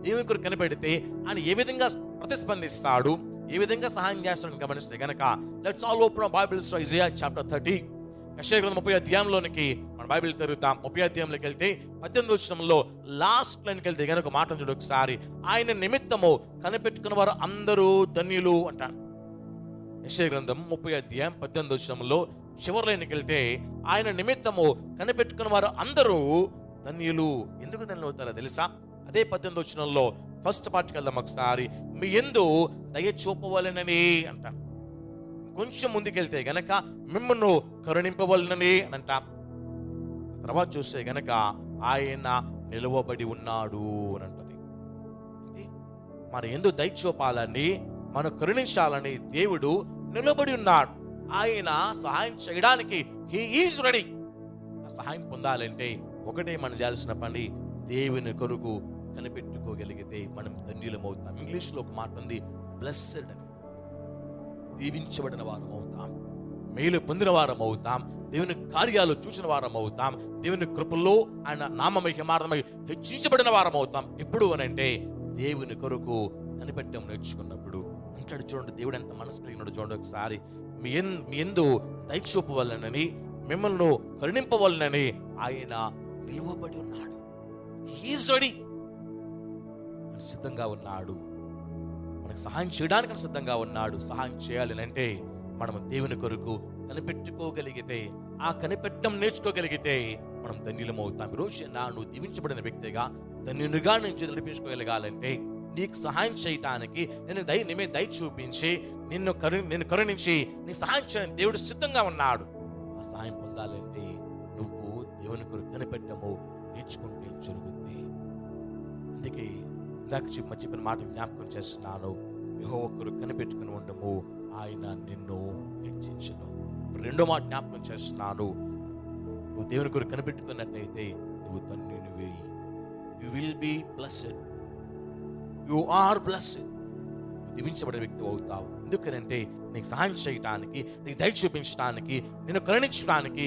దేవుని కొరకు కనిపెడితే ఆయన ఏ విధంగా ప్రతిస్పందిస్తాడు, ఏ విధంగా సహాయం చేస్తాడని గమనిస్తే గనక let's all open hour Bibles to Isaiah chapter 30. యెషయా గ్రంథం 30వ అధ్యాయంలోనికి మన బైబిల్ తిరుగుతాం 30 అధ్యాయంలోకి వెళ్తే 18వ వచనంలో లాస్ట్ లైన్కి వెళ్తే గనుక మాట చూడు ఒకసారి. ఆయన నిమిత్తము కనిపెట్టుకున్న వారు అందరూ ధన్యులు అంటాను. యెషయా గ్రంథం 30 అధ్యాయం 18వ వచనంలో చివరి లైన్కి వెళ్తే ఆయన నిమిత్తము కనిపెట్టుకున్న వారు అందరూ ధన్యులు. ఎందుకు ధన్యులు అవుతారో తెలుసా? అదే 18వ వచనంలో ఫస్ట్ పార్ట్కి వెళ్దాం ఒకసారి. మీ యందు దయ చూపవలెనని అంటాను. కొంచెం ముందుకెళ్తే గనక మిమ్మల్ని కరుణింపవలనని అని అంటాం. తర్వాత చూస్తే గనక ఆయన నిలువబడి ఉన్నాడు అని అంటది. మన యందు దయ చూపాలని, మనం కరుణించాలని దేవుడు నిలబడి ఉన్నాడు. ఆయన సహాయం చేయడానికి హీ ఈజ్ రెడీ. సహాయం పొందాలంటే ఒకటే మనం చేయాల్సిన పని, దేవుని కొరకు కనిపెట్టుకోగలిగితే మనం ధన్యులమవుతాం. ఇంగ్లీష్లో ఒక మాట ఉంది, బ్లెస్సెడ్ అని. దీవించబడిన వారం అవుతాం, మేలు పొందిన వారం అవుతాం, దేవుని కార్యాలు చూసిన వారం అవుతాం, దేవుని కృపల్లో ఆయన నామమహిమార్థమై హెచ్చించబడిన వారం అవుతాం. ఎప్పుడు అని అంటే దేవుని కొరకు కనిపెట్టం నేర్చుకున్నప్పుడు. అంటాడు చూడండి, దేవుడు ఎంత మనసు కలిగినాడు చూడండి ఒకసారి. మీ యందు దయ చూపవలనని, మిమ్మల్ని కరుణింపవలనని ఆయన నిలువబడి ఉన్నాడు. He's ready. సిద్ధంగా ఉన్నాడు, మనకు సహాయం చేయడానికి సిద్ధంగా ఉన్నాడు. సహాయం చేయాలి అంటే మనం దేవుని కొరకు కనిపెట్టుకోగలిగితే, ఆ కనిపెట్టడం నేర్చుకోగలిగితే మనం ధన్యులమవుతాం. ఈరోజు నువ్వు దీవించబడిన వ్యక్తిగా ధన్యునిగా నుంచి నడిపించుకోగలగాలంటే నీకు సహాయం చేయటానికి నీ దయ చూపించి నిన్ను కరుణించి నీ సహాయం చేయడానికి దేవుడు సిద్ధంగా ఉన్నాడు. ఆ సహాయం పొందాలంటే నువ్వు దేవుని కొరకు కనిపెట్టము నేర్చుకుంటే జరుగుద్ది. అందుకే ఇందాక చెప్పిన మాట జ్ఞాపకం చేస్తున్నాను. యెహోవా కొరకు కనిపెట్టుకుని ఉండము, ఆయన నిన్ను హెచ్చించును. రెండో మాట జ్ఞాపకం చేస్తున్నాను, నువ్వు దేవుని కొరకు కనిపెట్టుకున్నట్లయితే నువ్వు ధన్యునివి. You will be blessed. You are blessed. దీవించబడే వ్యక్తి అవుతావు. ఎందుకనంటే నీకు సహాయం చేయటానికి, నీకు దయ చూపించడానికి, నిన్ను కరుణించడానికి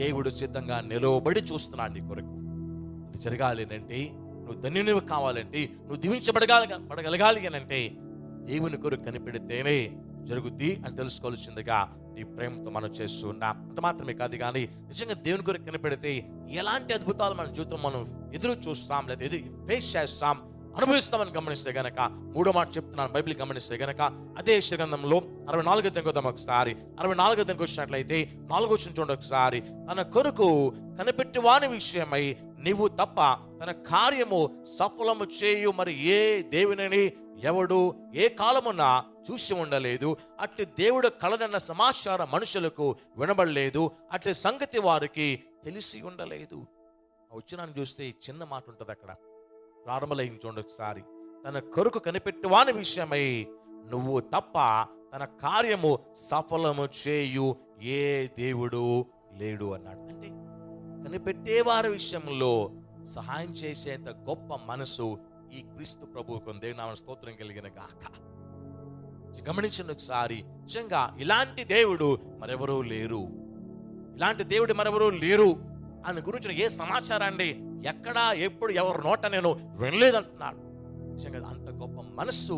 దేవుడు సిద్ధంగా నిలవబడి చూస్తున్నాడు నీ కొరకు. ఇది జరగాలి అంటే, నువ్వు ధన్యునివి కావాలంటే, నువ్వు దీవించబడగలగాలి అని అంటే దేవుని కొరకు కనిపెడితేనే జరుగుద్ది అని తెలుసుకోవాల్సిందిగా నీ ప్రేమతో మనం చేస్తున్నాం. అంత మాత్రమే కాదు, కానీ నిజంగా దేవుని కొరకు కనిపెడితే ఎలాంటి అద్భుతాలు మన జీవితం మనం ఎదురు చూస్తాం, లేదా ఫేస్ చేస్తాం, అనుభవిస్తామని గమనిస్తే గనక మూడో మాట చెప్తున్నాను. బైబిల్ గమనిస్తే గనక అదే యెషయా గ్రంథంలో 64వ అధ్యాయం ఒకసారి 64వ అధ్యాయం వచ్చినట్లయితే 4వ వచనం చూడండి ఒకసారి. తన కొరకు కనిపెట్టి వాని విషయమై నీవు తప్ప తన కార్యము సఫలము చేయు మరి ఏ దేవునిని ఎవడు ఏ కాలమున చూసి ఉండలేదు. అట్లి దేవుడు కలనన్న సమాచారం మనుషులకు వినబడలేదు, అట్లి సంగతి వారికి తెలిసి ఉండలేదు. వచ్చినాన్ని చూస్తే చిన్న మాట ఉంటుంది అక్కడ, ప్రారంభలైన చూడండి ఒకసారి. తన కొరకు కనిపెట్టి వాని విషయమై నువ్వు తప్ప తన కార్యము సఫలము చేయు ఏ దేవుడు లేడు అన్నాడు. అంటే కనిపెట్టే వారి విషయంలో సహాయం చేసేంత గొప్ప మనసు ఈ క్రీస్తు ప్రభువుకు దేవుని నామమున స్తోత్రం కలిగిన గాక. గమనించండి ఒకసారి, నిజంగా ఇలాంటి దేవుడు మరెవరూ లేరు, ఇలాంటి దేవుడు మరెవరూ లేరు అని గురించిన ఏ సమాచారాన్ని ఎక్కడా ఎప్పుడు ఎవరి నోట నేను వినలేదంటున్నాడు. నిజంగా అంత గొప్ప మనస్సు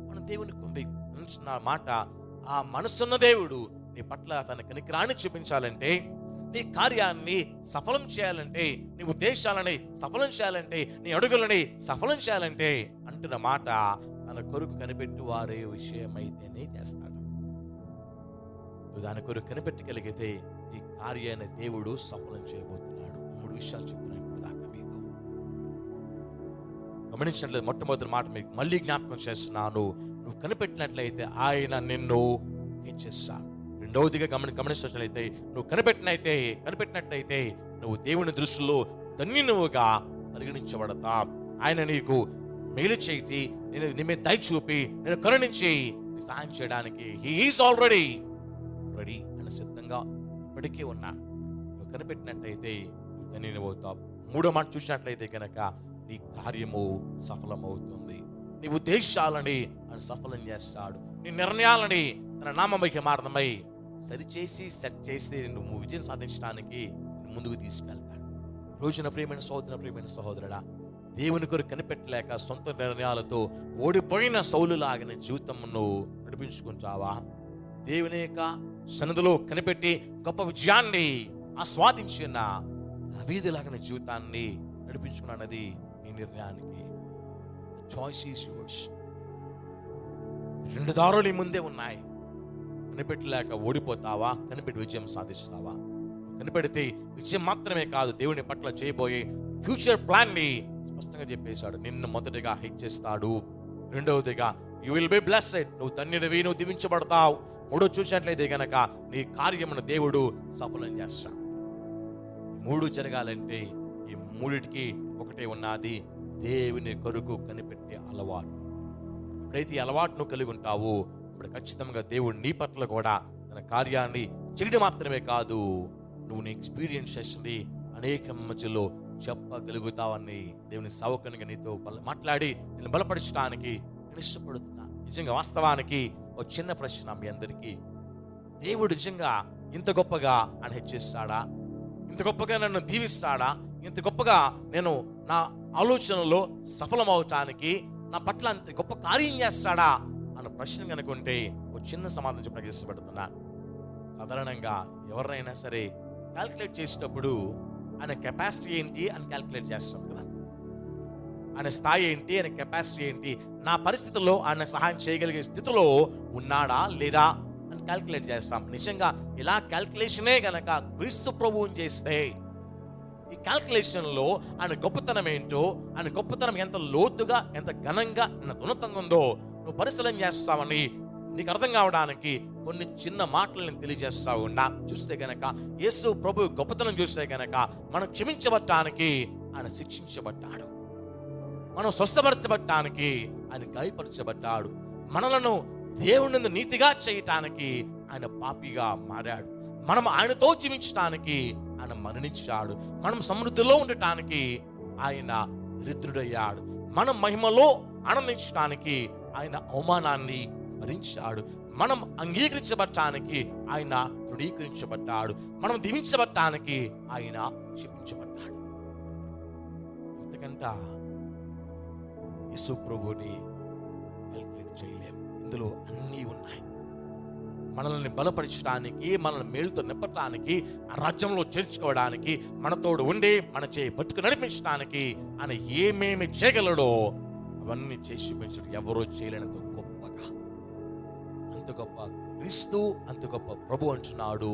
మన దేవునికి ఉంది. మాట, ఆ మనస్సున్న దేవుడు నీ పట్ల తన కనికరాన్ని చూపించాలంటే, నీ కార్యాన్ని సఫలం చేయాలంటే, నీ ఉద్దేశాలని సఫలం చేయాలంటే, నీ అడుగులని సఫలం చేయాలంటే అంటున్న మాట, తన కొరకు కనిపెట్టి వారే విషయమైతేనే చేస్తాడు. నువ్వు దాని కొరకు కనిపెట్టగలిగితే ఈ కార్యాన్ని దేవుడు సఫలం చేయబోతున్నాడు. 3 విషయాలు చెప్తున్నాను ఇప్పుడు దాకా మీకు. గమనించినట్లయితే మొట్టమొదటి మాట మీకు మళ్ళీ జ్ఞాపకం చేస్తున్నాను, నువ్వు కనిపెట్టినట్లయితే ఆయన నిన్ను హెచ్చిస్తాడు. రెండవదిగా గమనించినట్లయితే నువ్వు కనిపెట్టినట్లయితే నువ్వు దేవుని దృష్టిలో ధన్యునివిగా పరిగణించబడతా. ఆయన నీకు మేలు చేయి, నేను నీ మీద దయ చూపి, నేను కరుణించి సహాయం చేయడానికి హీ ఈజ్ ఆల్రెడీ రెడీ అని సిద్ధంగా ఇప్పటికే ఉన్నా. నువ్వు కనిపెట్టినట్లయితే నువ్వు ధన్యుని అవుతావు. మూడో మాట చూసినట్లయితే కనుక నీ కార్యము సఫలమవుతుంది. నీ ఉద్దేశాలని ఆయన సఫలం చేస్తాడు. నీ నిర్ణయాలని తన నామమహిమార్థమై సరిచేసి సెట్ చేసి నువ్వు విజయం సాధించడానికి ముందుకు తీసుకెళ్తాడు. రోజున ప్రియమైన సహోదరుడా, దేవుని కొరకు కనిపెట్టలేక సొంత నిర్ణయాలతో ఓడిపోయిన సౌలులాగిన జీవితంను నడిపించుకుంటావా? దేవుని యొక్క సన్నిధిలో కనిపెట్టి గొప్ప విజయాన్ని ఆస్వాదించిన దావీదులాగా నీ జీవితాన్ని నడిపించుకున్నది నీ నిర్ణయానికి. Choice is yours. 2 దారులు నీ ముందే ఉన్నాయి. కనిపెట్టలేక ఓడిపోతావా, కనిపెట్టి విజయం సాధిస్తావా? కనిపెడితే విజయం మాత్రమే కాదు, దేవుని పట్ల చేయబోయే ఫ్యూచర్ ప్లాన్ ని స్పష్టంగా చెప్పేశాడు. నిన్ను మొదటిగా హెచ్చిస్తాడు, రెండవదిగా యు విల్ బి బ్లెస్డ్, నువ్వు ధన్యుడివి, నువ్వు దీవించబడతావు. మూడో చూసినట్లయితే గనక నీ కార్యమును దేవుడు సఫలం చేస్తాడు. 3 జరగాలంటే ఈ మూడిటికి ఒకటే ఉన్నది, దేవుని కొరకు కనిపెట్టే అలవాటు. ఎప్పుడైతే ఈ అలవాటును కలిగి ఉంటావో ఇప్పుడు ఖచ్చితంగా దేవుడు నీ పట్ల కూడా తన కార్యాన్ని చేయడం మాత్రమే కాదు, నువ్వు నీ ఎక్స్పీరియన్సెస్ ని అనేక మధ్యలో చెప్పగలుగుతావని దేవుని సేవకునిగా నీతో మాట్లాడి నేను బలపరచడానికి నేను ఇష్టపడుతున్నా. నిజంగా వాస్తవానికి ఒక చిన్న ప్రశ్న మీ అందరికీ, దేవుడు నిజంగా ఇంత గొప్పగా అని హెచ్చిస్తాడా? ఇంత గొప్పగా నన్ను దీవిస్తాడా? ఇంత గొప్పగా నేను నా ఆలోచనలో సఫలమవటానికి నా పట్ల అంత గొప్ప కార్యం చేస్తాడా అన్న ప్రశ్న కనుకుంటే ఒక చిన్న సమాధానం చెప్పడానికి ఇష్టపడుతున్నా. సాధారణంగా ఎవరైనా సరే క్యాల్కులేట్ చేసేటప్పుడు ఆయన కెపాసిటీ ఏంటి అని క్యాల్కులేట్ చేస్తాం కదా. ఆయన స్థాయి ఏంటి, ఆయన కెపాసిటీ ఏంటి, నా పరిస్థితుల్లో ఆయన సహాయం చేయగలిగే స్థితిలో ఉన్నాడా లేదా అని క్యాల్కులేట్ చేస్తాం. నిజంగా ఇలా క్యాల్కులేషనే గనక క్రీస్తు ప్రభువుని చేస్తే ఈ క్యాల్కులేషన్ లో ఆయన గొప్పతనం ఏంటో, ఆయన గొప్పతనం ఎంత లోతుగా, ఎంత ఘనంగా, ఎంత ఉన్నతంగా ఉందో నువ్వు పరిశీలన చేస్తావని నీకు అర్థం కావడానికి కొన్ని చిన్న మాటలు నేను తెలియజేస్తా ఉన్నా. చూస్తే గనక యేసు ప్రభు గొప్పతనం చూస్తే గనక మనం క్షమించబడటానికి ఆయన శిక్షించబడ్డాడు, మనం స్వస్థపరచబడటానికి ఆయన గాయపరచబడ్డాడు, మనలను దేవుని నీతిగా చేయటానికి ఆయన పాపిగా మారాడు, మనం ఆయనతో జీవించడానికి ఆయన మరణించాడు, మనం సమృద్ధిలో ఉండటానికి ఆయన దరిద్రుడయ్యాడు, మనం మహిమలో ఆనందించడానికి ఆయన అవమానాన్ని భరించాడు, మనం అంగీకరించబడటానికి ఆయన తృణీకరించబడ్డాడు, మనం దీవించబడటానికి ఆయన క్షమించబడ్డాడు. ఇంతకంట యేసు ప్రభుని క్యాల్కులేట్ చేయలేం. ఇందులో అన్నీ ఉన్నాయి. మనల్ని బలపరచడానికి, మనల్ని మేలుతో నింపటానికి, ఆ రాజ్యంలో చేర్చుకోవడానికి, మనతోడు ఉండి మన చేయి పట్టుకు నడిపించడానికి ఆయన ఏమేమి చేయగలడో అవన్నీ చేసి చూపించడం ఎవరో చేయలేనంత గొప్పగా. అంత గొప్ప క్రీస్తు, అంత గొప్ప ప్రభు అంటున్నాడు,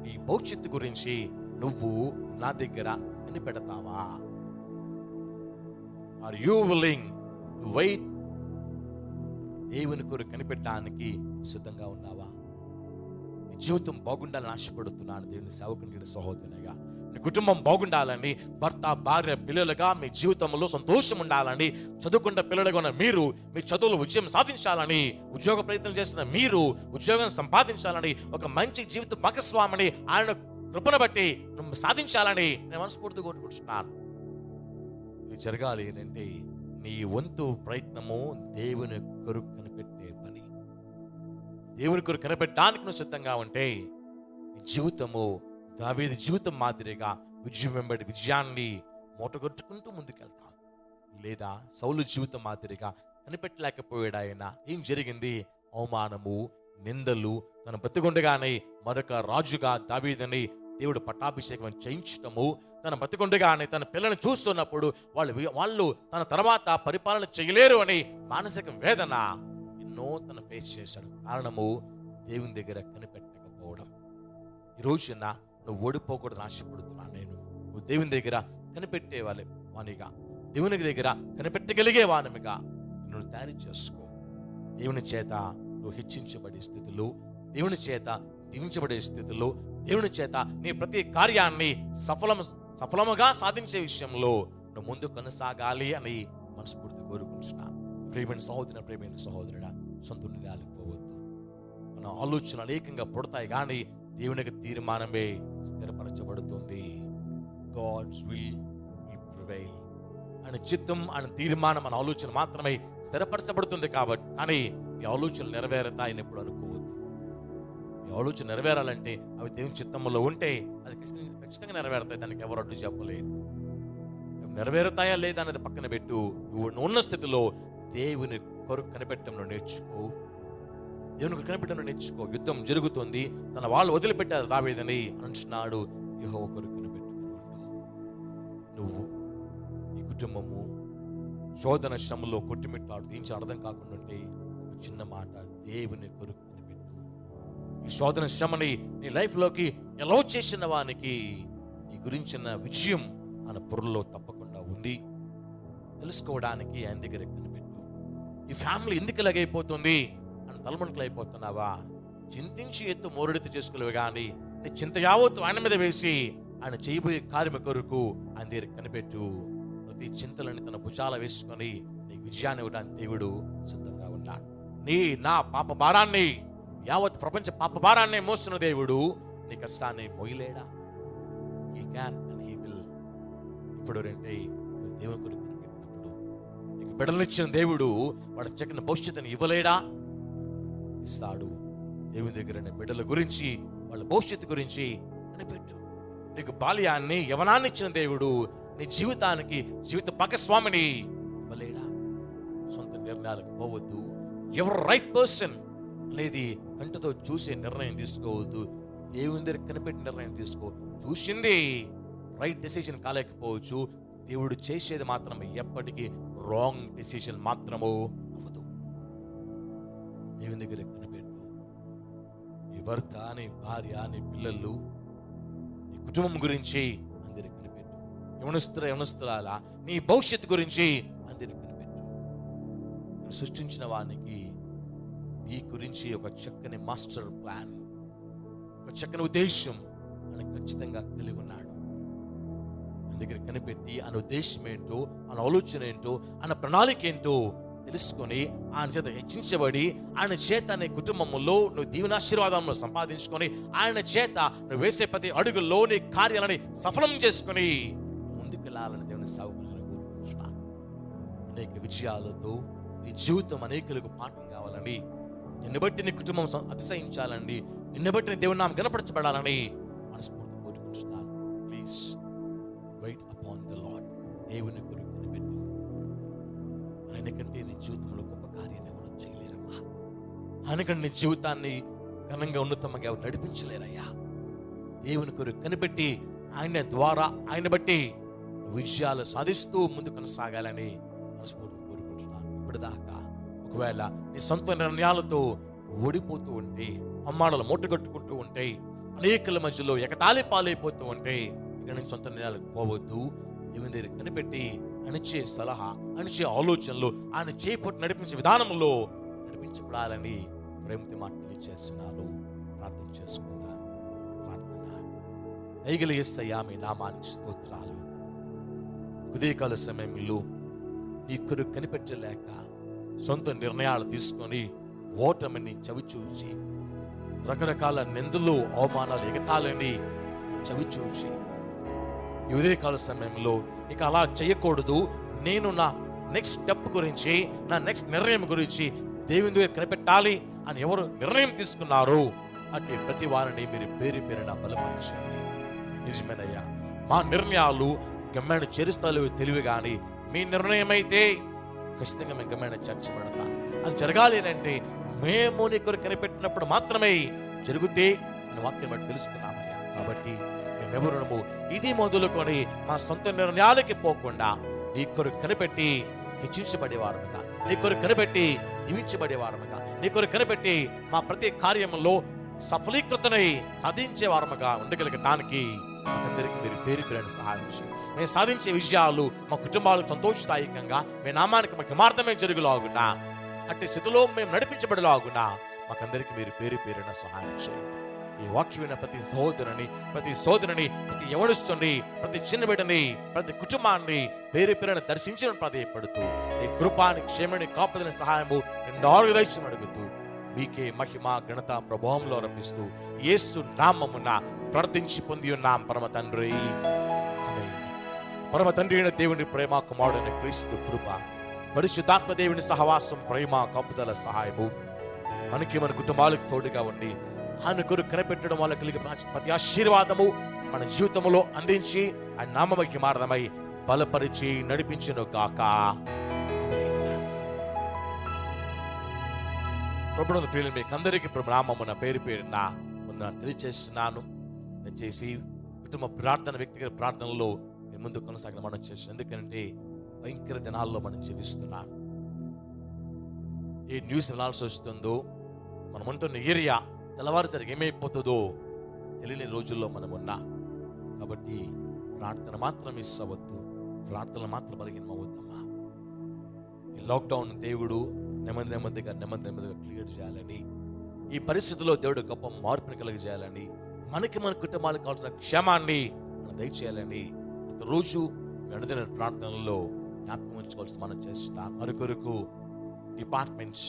ఈ భవిష్యత్తు గురించి నువ్వు నా దగ్గర కనిపెడతావా? Are you willing to wait? దేవుని కొరకు కనిపెట్టడానికి సిద్ధంగా ఉన్నావా? నీ జీవితం బాగుండాలని ఆశపడుతున్నాను దేవుని సేవకునిగా, సహోదరునిగా. నీ కుటుంబం బాగుండాలని, భర్త భార్య పిల్లలుగా మీ జీవితంలో సంతోషం ఉండాలని, చదువుకున్న పిల్లలుగా ఉన్న మీరు మీ చదువులో విజయం సాధించాలని, ఉద్యోగ ప్రయత్నం చేస్తున్న మీరు ఉద్యోగం సంపాదించాలని, ఒక మంచి జీవిత భాగస్వామిని ఆయన కృపను బట్టి నువ్వు సాధించాలని నేను మనస్ఫూర్తిగా కోరుకుంటున్నాను. ఇది జరగాలి అంటే నీ వంతు ప్రయత్నము దేవుని కొరకు కనిపెట్టే పని. దేవుని కొరకు కనిపెట్టడానికి నువ్వు సిద్ధంగా ఉంటే నీ జీవితము దావీదు జీవితం మాదిరిగా విజయం వెంబడి విజయాన్ని మూటగొట్టుకుంటూ ముందుకెళ్తావు. లేదా సౌలు జీవితం మాదిరిగా కనిపెట్టలేకపోయాడు. ఆయన ఏం జరిగింది? అవమానము, నిందలు, తన బ్రతికుండగానే మరొక రాజుగా దావీదుని దేవుడు పట్టాభిషేకం చేయించటము, తన బ్రతికుండగానే తన పిల్లల్ని చూస్తున్నప్పుడు వాళ్ళు తన తర్వాత పరిపాలన చేయలేరు అని మానసిక వేదన ఎన్నో తన ఫేస్ చేశాడు. కారణము దేవుని దగ్గర కనిపెట్టకపోవడం. ఈ రోజున నువ్వు ఓడిపోకూడదు ఆశపడుతున్నాను నేను. నువ్వు దేవుని దగ్గర కనిపెట్టే వానిగా, దేవుని దగ్గర కనిపెట్టగలిగే వానిగా నువ్వు తయారు చేసుకో. దేవుని చేత నువ్వు హెచ్చించబడే స్థితిలో, దేవుని చేత దీవించబడే స్థితిలో, దేవుని చేత నీ ప్రతి కార్యాన్ని సఫలముగా సాధించే విషయంలో నువ్వు ముందు కొనసాగాలి అని మనస్ఫూర్తి కోరుకుంటున్నా. ప్రియమైన సహోదరుడు, ప్రియమైన సహోదరుడా, సొంత నిర్ణయాలకు పోవద్దు. మన ఆలోచనలు అనేకంగా పుడతాయి కానీ దేవునికి తీర్మానమే స్థిరపరచబడుతుంది. God's will will prevail. ఆయన చిత్తం, ఆయన తీర్మానం, మన ఆలోచన మాత్రమే స్థిరపరచబడుతుంది. కాబట్టి కానీ ఈ ఆలోచనలు నెరవేరుతాయని ఎప్పుడు అనుకోవద్దు. ఈ ఆలోచన నెరవేరాలంటే అవి దేవుని చిత్తంలో ఉంటే అది ఖచ్చితంగా నెరవేరుతాయి. దానికి ఎవరు అడ్డు చెప్పలేదు. నెరవేరుతాయా లేదా అనేది పక్కన పెట్టు. నువ్వు ఉన్న స్థితిలో దేవుని కొరకు కనిపెట్టడంలో నేర్చుకో. దేవునికి కనిపెట్టడంలో నేర్చుకో. యుద్ధం జరుగుతుంది, తన వాళ్ళు వదిలిపెట్టారు దావీదుని అంటున్నాడు, యెహోవా కొరకు కనిపెట్టుకున్నాడు. నువ్వు నీ కుటుంబము శోధన శ్రమలో కొట్టుమిట్టాడు ఏం అర్థం కాకుండా ఉంటే ఒక చిన్న మాట, దేవుని కొరకు కనిపెట్టు. ఈ శోధన శ్రమని నీ లైఫ్లోకి ఎలా చేసిన వానికి నీ గురించిన విజయం మన పొరలో తప్పకుండా ఉంది. తెలుసుకోవడానికి ఆయన దగ్గర కనిపెట్టు. ఈ ఫ్యామిలీ ఎందుకు ఇలాగైపోతుంది అని తలమునకలు అయిపోతున్నావా? చింతించి ఎత్తు మోరెడుతు చేసుకోలేవు కానీ నీ చింత యావత్తు ఆయన మీద వేసి ఆయన చేయబోయే కార్యము కొరకు ఆయన దగ్గర కనిపెట్టు. ప్రతి చింతలని తన భుజాల వేసుకొని నీకు విజయాన్ని ఇవ్వడానికి దేవుడు సిద్ధంగా ఉన్నాడు. నా పాప భారాన్ని, యావత్ ప్రపంచ పాప భారాన్ని మోస్తున్న దేవుడు నీ కష్టాన్ని మోయలేడా? He can and he will. ఇప్పుడు రండి, దేవుని కొరకు కనిపెట్టినప్పుడు నీకు బిడ్డలనిచ్చిన దేవుడు వాడు చక్కని భవిష్యత్తుని ఇవ్వలేడా? ఇస్తాడు. దేవుని దగ్గర బిడ్డల గురించి, వాళ్ళ భవిష్యత్తు గురించి కనిపెట్టు. నీకు బాల్యాన్ని, యవనాన్ని ఇచ్చిన దేవుడు నీ జీవితానికి జీవిత భాగస్వామిని ఇవ్వలేడా? సొంత నిర్ణయాలకు పోవద్దు. ఎవరు రైట్ పర్సన్ అనేది కంటితో చూసే నిర్ణయం తీసుకోవద్దు. దేవుని దగ్గర కనిపెట్టి నిర్ణయం తీసుకో. చూసింది రైట్ డెసిషన్ కాలేకపోవచ్చు, దేవుడు చేసేది మాత్రం ఎప్పటికీ రాంగ్ డెసిషన్ మాత్రము అవ్వదు. దేవుని దగ్గర కనిపెట్టు. నీ భర్త, నీ భార్య, నీ పిల్లలు, నీ కుటుంబం గురించి అందరికి కనిపెట్టు. యవనస్తురాల నీ భవిష్యత్తు గురించి అందరికి కనిపెట్టు. సృష్టించిన వానికి మీ గురించి ఒక చక్కని మాస్టర్ ప్లాన్, ఒక చక్కని ఉద్దేశం అని ఖచ్చితంగా కలిగి ఉన్నాడు. దగ్గర కనిపెట్టి ఆయన ఉద్దేశం ఏంటో, ఆయన ఆలోచన ఏంటో, ఆయన ప్రణాళిక ఏంటో తెలుసుకొని ఆయన చేత హెచ్చించబడి ఆయన చేత నీ కుటుంబంలో నువ్వు దీవెనాశీర్వాదంలో సంపాదించుకొని ఆయన చేత నువ్వు వేసే ప్రతి అడుగుల్లో నీ కార్యాలని సఫలం చేసుకొని ముందుకు వెళ్ళాలని దేవుని సాగులను కోరుకుంటున్నాను. అనేక విజయాలతో నీ జీవితం అనేకులకు పాఠం కావాలని, నిన్ను బట్టి నీ కుటుంబం అతిశయించాలని, నిన్ను బట్టి నీ దేవుని నామం కనపరచబడాలని మనస్ఫూర్తి కోరుకుంటున్నాను. Please wait upon the Lord. దేవుని కొరకు కనిపెట్టు. ఆయన కంటే నీ జీవితంలో గొప్ప కార్యాన్ని ఎవరు చేయలేరమ్మా. ఆయన కంటే నీ జీవితాన్ని ఘనంగా ఉన్నతంగా ఎవరు నడిపించలేరయ్యా. దేవుని కొరకు కనిపెట్టి ఆయన ద్వారా, ఆయన బట్టి విజయాలు సాధిస్తూ ముందు కొనసాగాలని మనస్ఫూర్తి కోరుకుంటున్నాను. ఇప్పటిదాకా ఒకవేళ నీ సొంత నిర్ణయాలతో ఓడిపోతూ ఉంటే, అమ్మాడలు మూటగట్టుకుంటూ ఉంటే, అనేకల మధ్యలో ఎగతాళి పాలైపోతూ ఉంటే, ఇక నుంచి సొంత నిర్ణయాలకు పోవద్దు. దేవుని దగ్గర కనిపెట్టి అనిచే సలహా, అనిచే ఆలోచనలు, ఆయన చేపట్టి నడిపించే విధానంలో నడిపించబడాలని ప్రేమతో మాట తెలియజేస్తున్నారు. ప్రార్థన చేసుకుందాం. ప్రార్థన. దయగల యేసయ్యా, మీ నామానికి స్తోత్రాలు. ఉదయకాల సమయంలో నీ కొరకు కనిపెట్టలేక సొంత నిర్ణయాలు తీసుకొని ఓటమిని చవిచూచి, రకరకాల నిందలు, అవమానాలు, ఎగతాలని చవిచూచి, ఈ ఉదయకాల సమయంలో ఇక అలా చేయకూడదు, నేను నా నెక్స్ట్ స్టెప్ గురించి, నా నెక్స్ట్ నిర్ణయం గురించి దేవుని దగ్గర కనిపెట్టాలి అని ఎవరు నిర్ణయం తీసుకున్నారో అంటే ప్రతి వారిని మీరు పేరు పేరున బలపరచండి. నిజమేనయ్యా, మా నిర్ణయాలు గమ్యాన్ని చేరుస్తాలో తెలివి కానీ మీ నిర్ణయం అయితే ఖచ్చితంగా మేము గమ్యాన్ని చర్చబడతాం. అది జరగాలి అంటే మేము నీ కొరకు కనిపెట్టినప్పుడు మాత్రమే జరుగుతే అని వాక్యం బట్టి తెలుసుకున్నామయ్యా. కాబట్టి మేమెవరము ఇది మొదలుకొని మా సొంత నిర్ణయాలకి పోకుండా నీ కొరకు కనిపెట్టి హెచ్చించబడేవారముగా, నీ కొరకు కనిపెట్టి దీవించబడేవారముగా, నీ కొరకు కనిపెట్టి మా ప్రతి కార్యంలో సఫలీకృతనై సాధించేవారముగా ఉండగలగటానికి మాకందరికీ మీరు పేరు పేరుని సహాయం చేయండి. మేము సాధించే విషయాలు మా కుటుంబాలకు సంతోషదాయకంగా, మీ నామానికి మాకు హిమార్థమే జరుగులాగునా, అట్టి స్థితిలో మేము నడిపించబడలాగునా మాకందరికీ మీరు పేరు పేరున సహాయం చేయండి. ఈ వాక్యమైన ప్రతి సహోదరుని, ప్రతి సోదరుని, ప్రతి యవనస్తుని, ప్రతి చిన్న బిడ్డని, ప్రతి కుటుంబాన్ని పేరు పేరున దర్శించిన ప్రాధేయపడుతూ ఈ కృపాని, క్షేమని, కాపుదల సహాయము నిండారుగా దయచేయమని అడుగుతూ మీకే మహిమ, ఘనత, ప్రభావంలో అర్పిస్తూ యేసు నామమున ప్రార్థించి పొంది ఉన్నాం పరమ తండ్రి. ఆమేన్. పరమ తండ్రి అయిన దేవుని ప్రేమ, కుమారుడైన క్రీస్తు కృప, పరిశుద్ధాత్మ దేవుని సహవాసం, ప్రేమ, కాపుదల సహాయము మనకి, మన కుటుంబాలకు తోడుగా ఉండి ఆయన కొరకు కనిపెట్టడం వల్ల కలిగే ప్రతి ఆశీర్వాదము మన జీవితంలో అందించి ఆయన నామముకి మారదమై బలపరిచి నడిపించును గాక. ప్రభువుని ప్రియులు మీకు అందరికీ నామమున పేరు పేరున వందనాలు తెలియజేస్తున్నాను. దయచేసి కుటుంబ ప్రార్థన, వ్యక్తిగత ప్రార్థనలో మీ ముందు కొనసాగిన మనం చేస్తాం. ఎందుకంటే భయంకర దినాల్లో మనం జీవిస్తున్నాం. ఏ న్యూస్ వినాల్సి వస్తుందో, మనం ఉంటున్న ఏరియా తెల్లవారుసరికి ఏమైపోతుందో తెలియని రోజుల్లో మనం ఉన్నాం. కాబట్టి ప్రార్థన మాత్రం మిస్ అవ్వద్దు, ప్రార్థన మాత్రం బలహీనమవుద్దమ్మా. ఈ లాక్డౌన్ దేవుడు నెమ్మదిగా క్లియర్ చేయాలని, ఈ పరిస్థితుల్లో దేవుడు గొప్ప మార్పుని కలిగజేయాలని, మన కుటుంబాలకు కావాల్సిన క్షేమాన్ని మనం దయచేయాలని ప్రతిరోజు అనుదిన ప్రార్థనలో జ్ఞాపకం ఉంచుకోవాల్సి మనం చేస్తాం. మన కొరకు డిపార్ట్మెంట్స్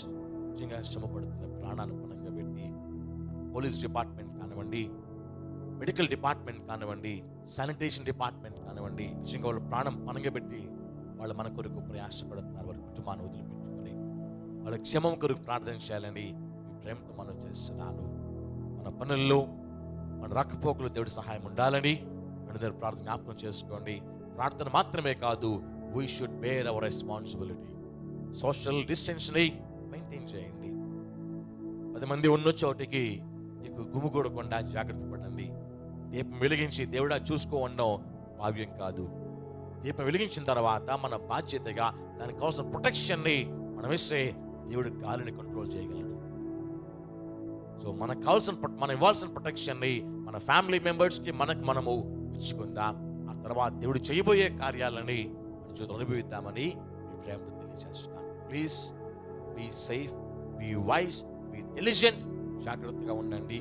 నిజంగా శ్రమపడుతున్న ప్రాణాన్ని పణంగా పెట్టి, పోలీస్ డిపార్ట్మెంట్ కానివ్వండి, మెడికల్ డిపార్ట్మెంట్ కానివ్వండి, శానిటేషన్ డిపార్ట్మెంట్ కానివ్వండి, నిజంగా వాళ్ళ ప్రాణం పణంగా పెట్టి వాళ్ళు మన కొరకు ప్రయాసపడుతున్నారు. వారి కుటుంబాన్ని వదిలిపెట్టుకొని వాళ్ళ క్షేమం కొరకు ప్రార్థన చేయాలని ఈ ప్రేమతో మనం చేస్తున్నాను. మన పనుల్లో, మన రక్కపోకలు దేవుడి సహాయం ఉండాలని మన ప్రార్థన జ్ఞాపకం చేసుకోండి. ప్రార్థన మాత్రమే కాదు, we should bear our responsibility. Social డిస్టెన్స్ని మెయింటైన్ చేయండి. 10 మంది ఉన్న చోటికి నీకు గుమిగూడకుండా జాగ్రత్త పడండి. దీపం వెలిగించి దేవుడా చూసుకో ఉండడం భావ్యం కాదు. దీపం వెలిగించిన తర్వాత మన బాధ్యతగా దానికి కావాల్సిన ప్రొటెక్షన్ని మనం ఇస్తే దేవుడు గాలిని కంట్రోల్ చేయగలడు. సో మనం ఇవ్వాల్సిన ప్రొటెక్షన్ని మన ఫ్యామిలీ మెంబర్స్కి మనము ఇచ్చుకుందాం. ఆ తర్వాత దేవుడు చేయబోయే కార్యాలని మన జీవితంలో అనుభవిద్దామని మీ ప్రేమతో తెలియజేస్తున్నాను. Please be safe, be wise, be intelligent. జాగ్రత్తగా ఉండండి.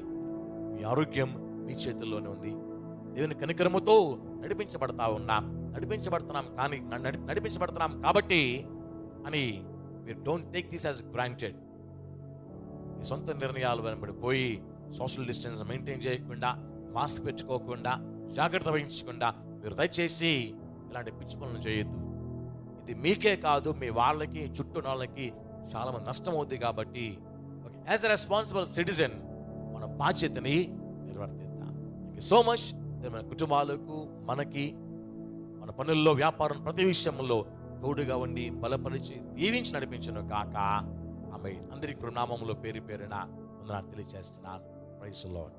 మీ ఆరోగ్యం మీ చేతుల్లోనే ఉంది. దేవుని కనికరముతో నడిపించబడుతున్నాం కాబట్టి అని మీరు don't take this as granted. మీ సొంత నిర్ణయాలు వెనబడిపోయి సోషల్ డిస్టెన్స్ మెయింటైన్ చేయకుండా, మాస్క్ పెట్టుకోకుండా, జాగ్రత్త వహించకుండా మీరు దయచేసి ఇలాంటి పిచ్చి పనులు చేయొద్దు. ఇది మీకే కాదు, మీ వాళ్ళకి, చుట్టూ వాళ్ళకి చాలా మంది నష్టం అవుతుంది. కాబట్టి యాజ్ ఎ రెస్పాన్సిబుల్ సిటిజన్ మన బాధ్యతని నిర్వర్తిద్దాం. Thank you so much. మన కుటుంబాలకు, మనకి, మన పనుల్లో, వ్యాపారం, ప్రతి విషయంలో తోడుగా ఉండి బలపరిచి దీవించి నడిపించను కాక. ఆమె అందరికీ నామములో పేరు పేరున వందనాలు తెలియజేస్తున్నాను. Praise the lord.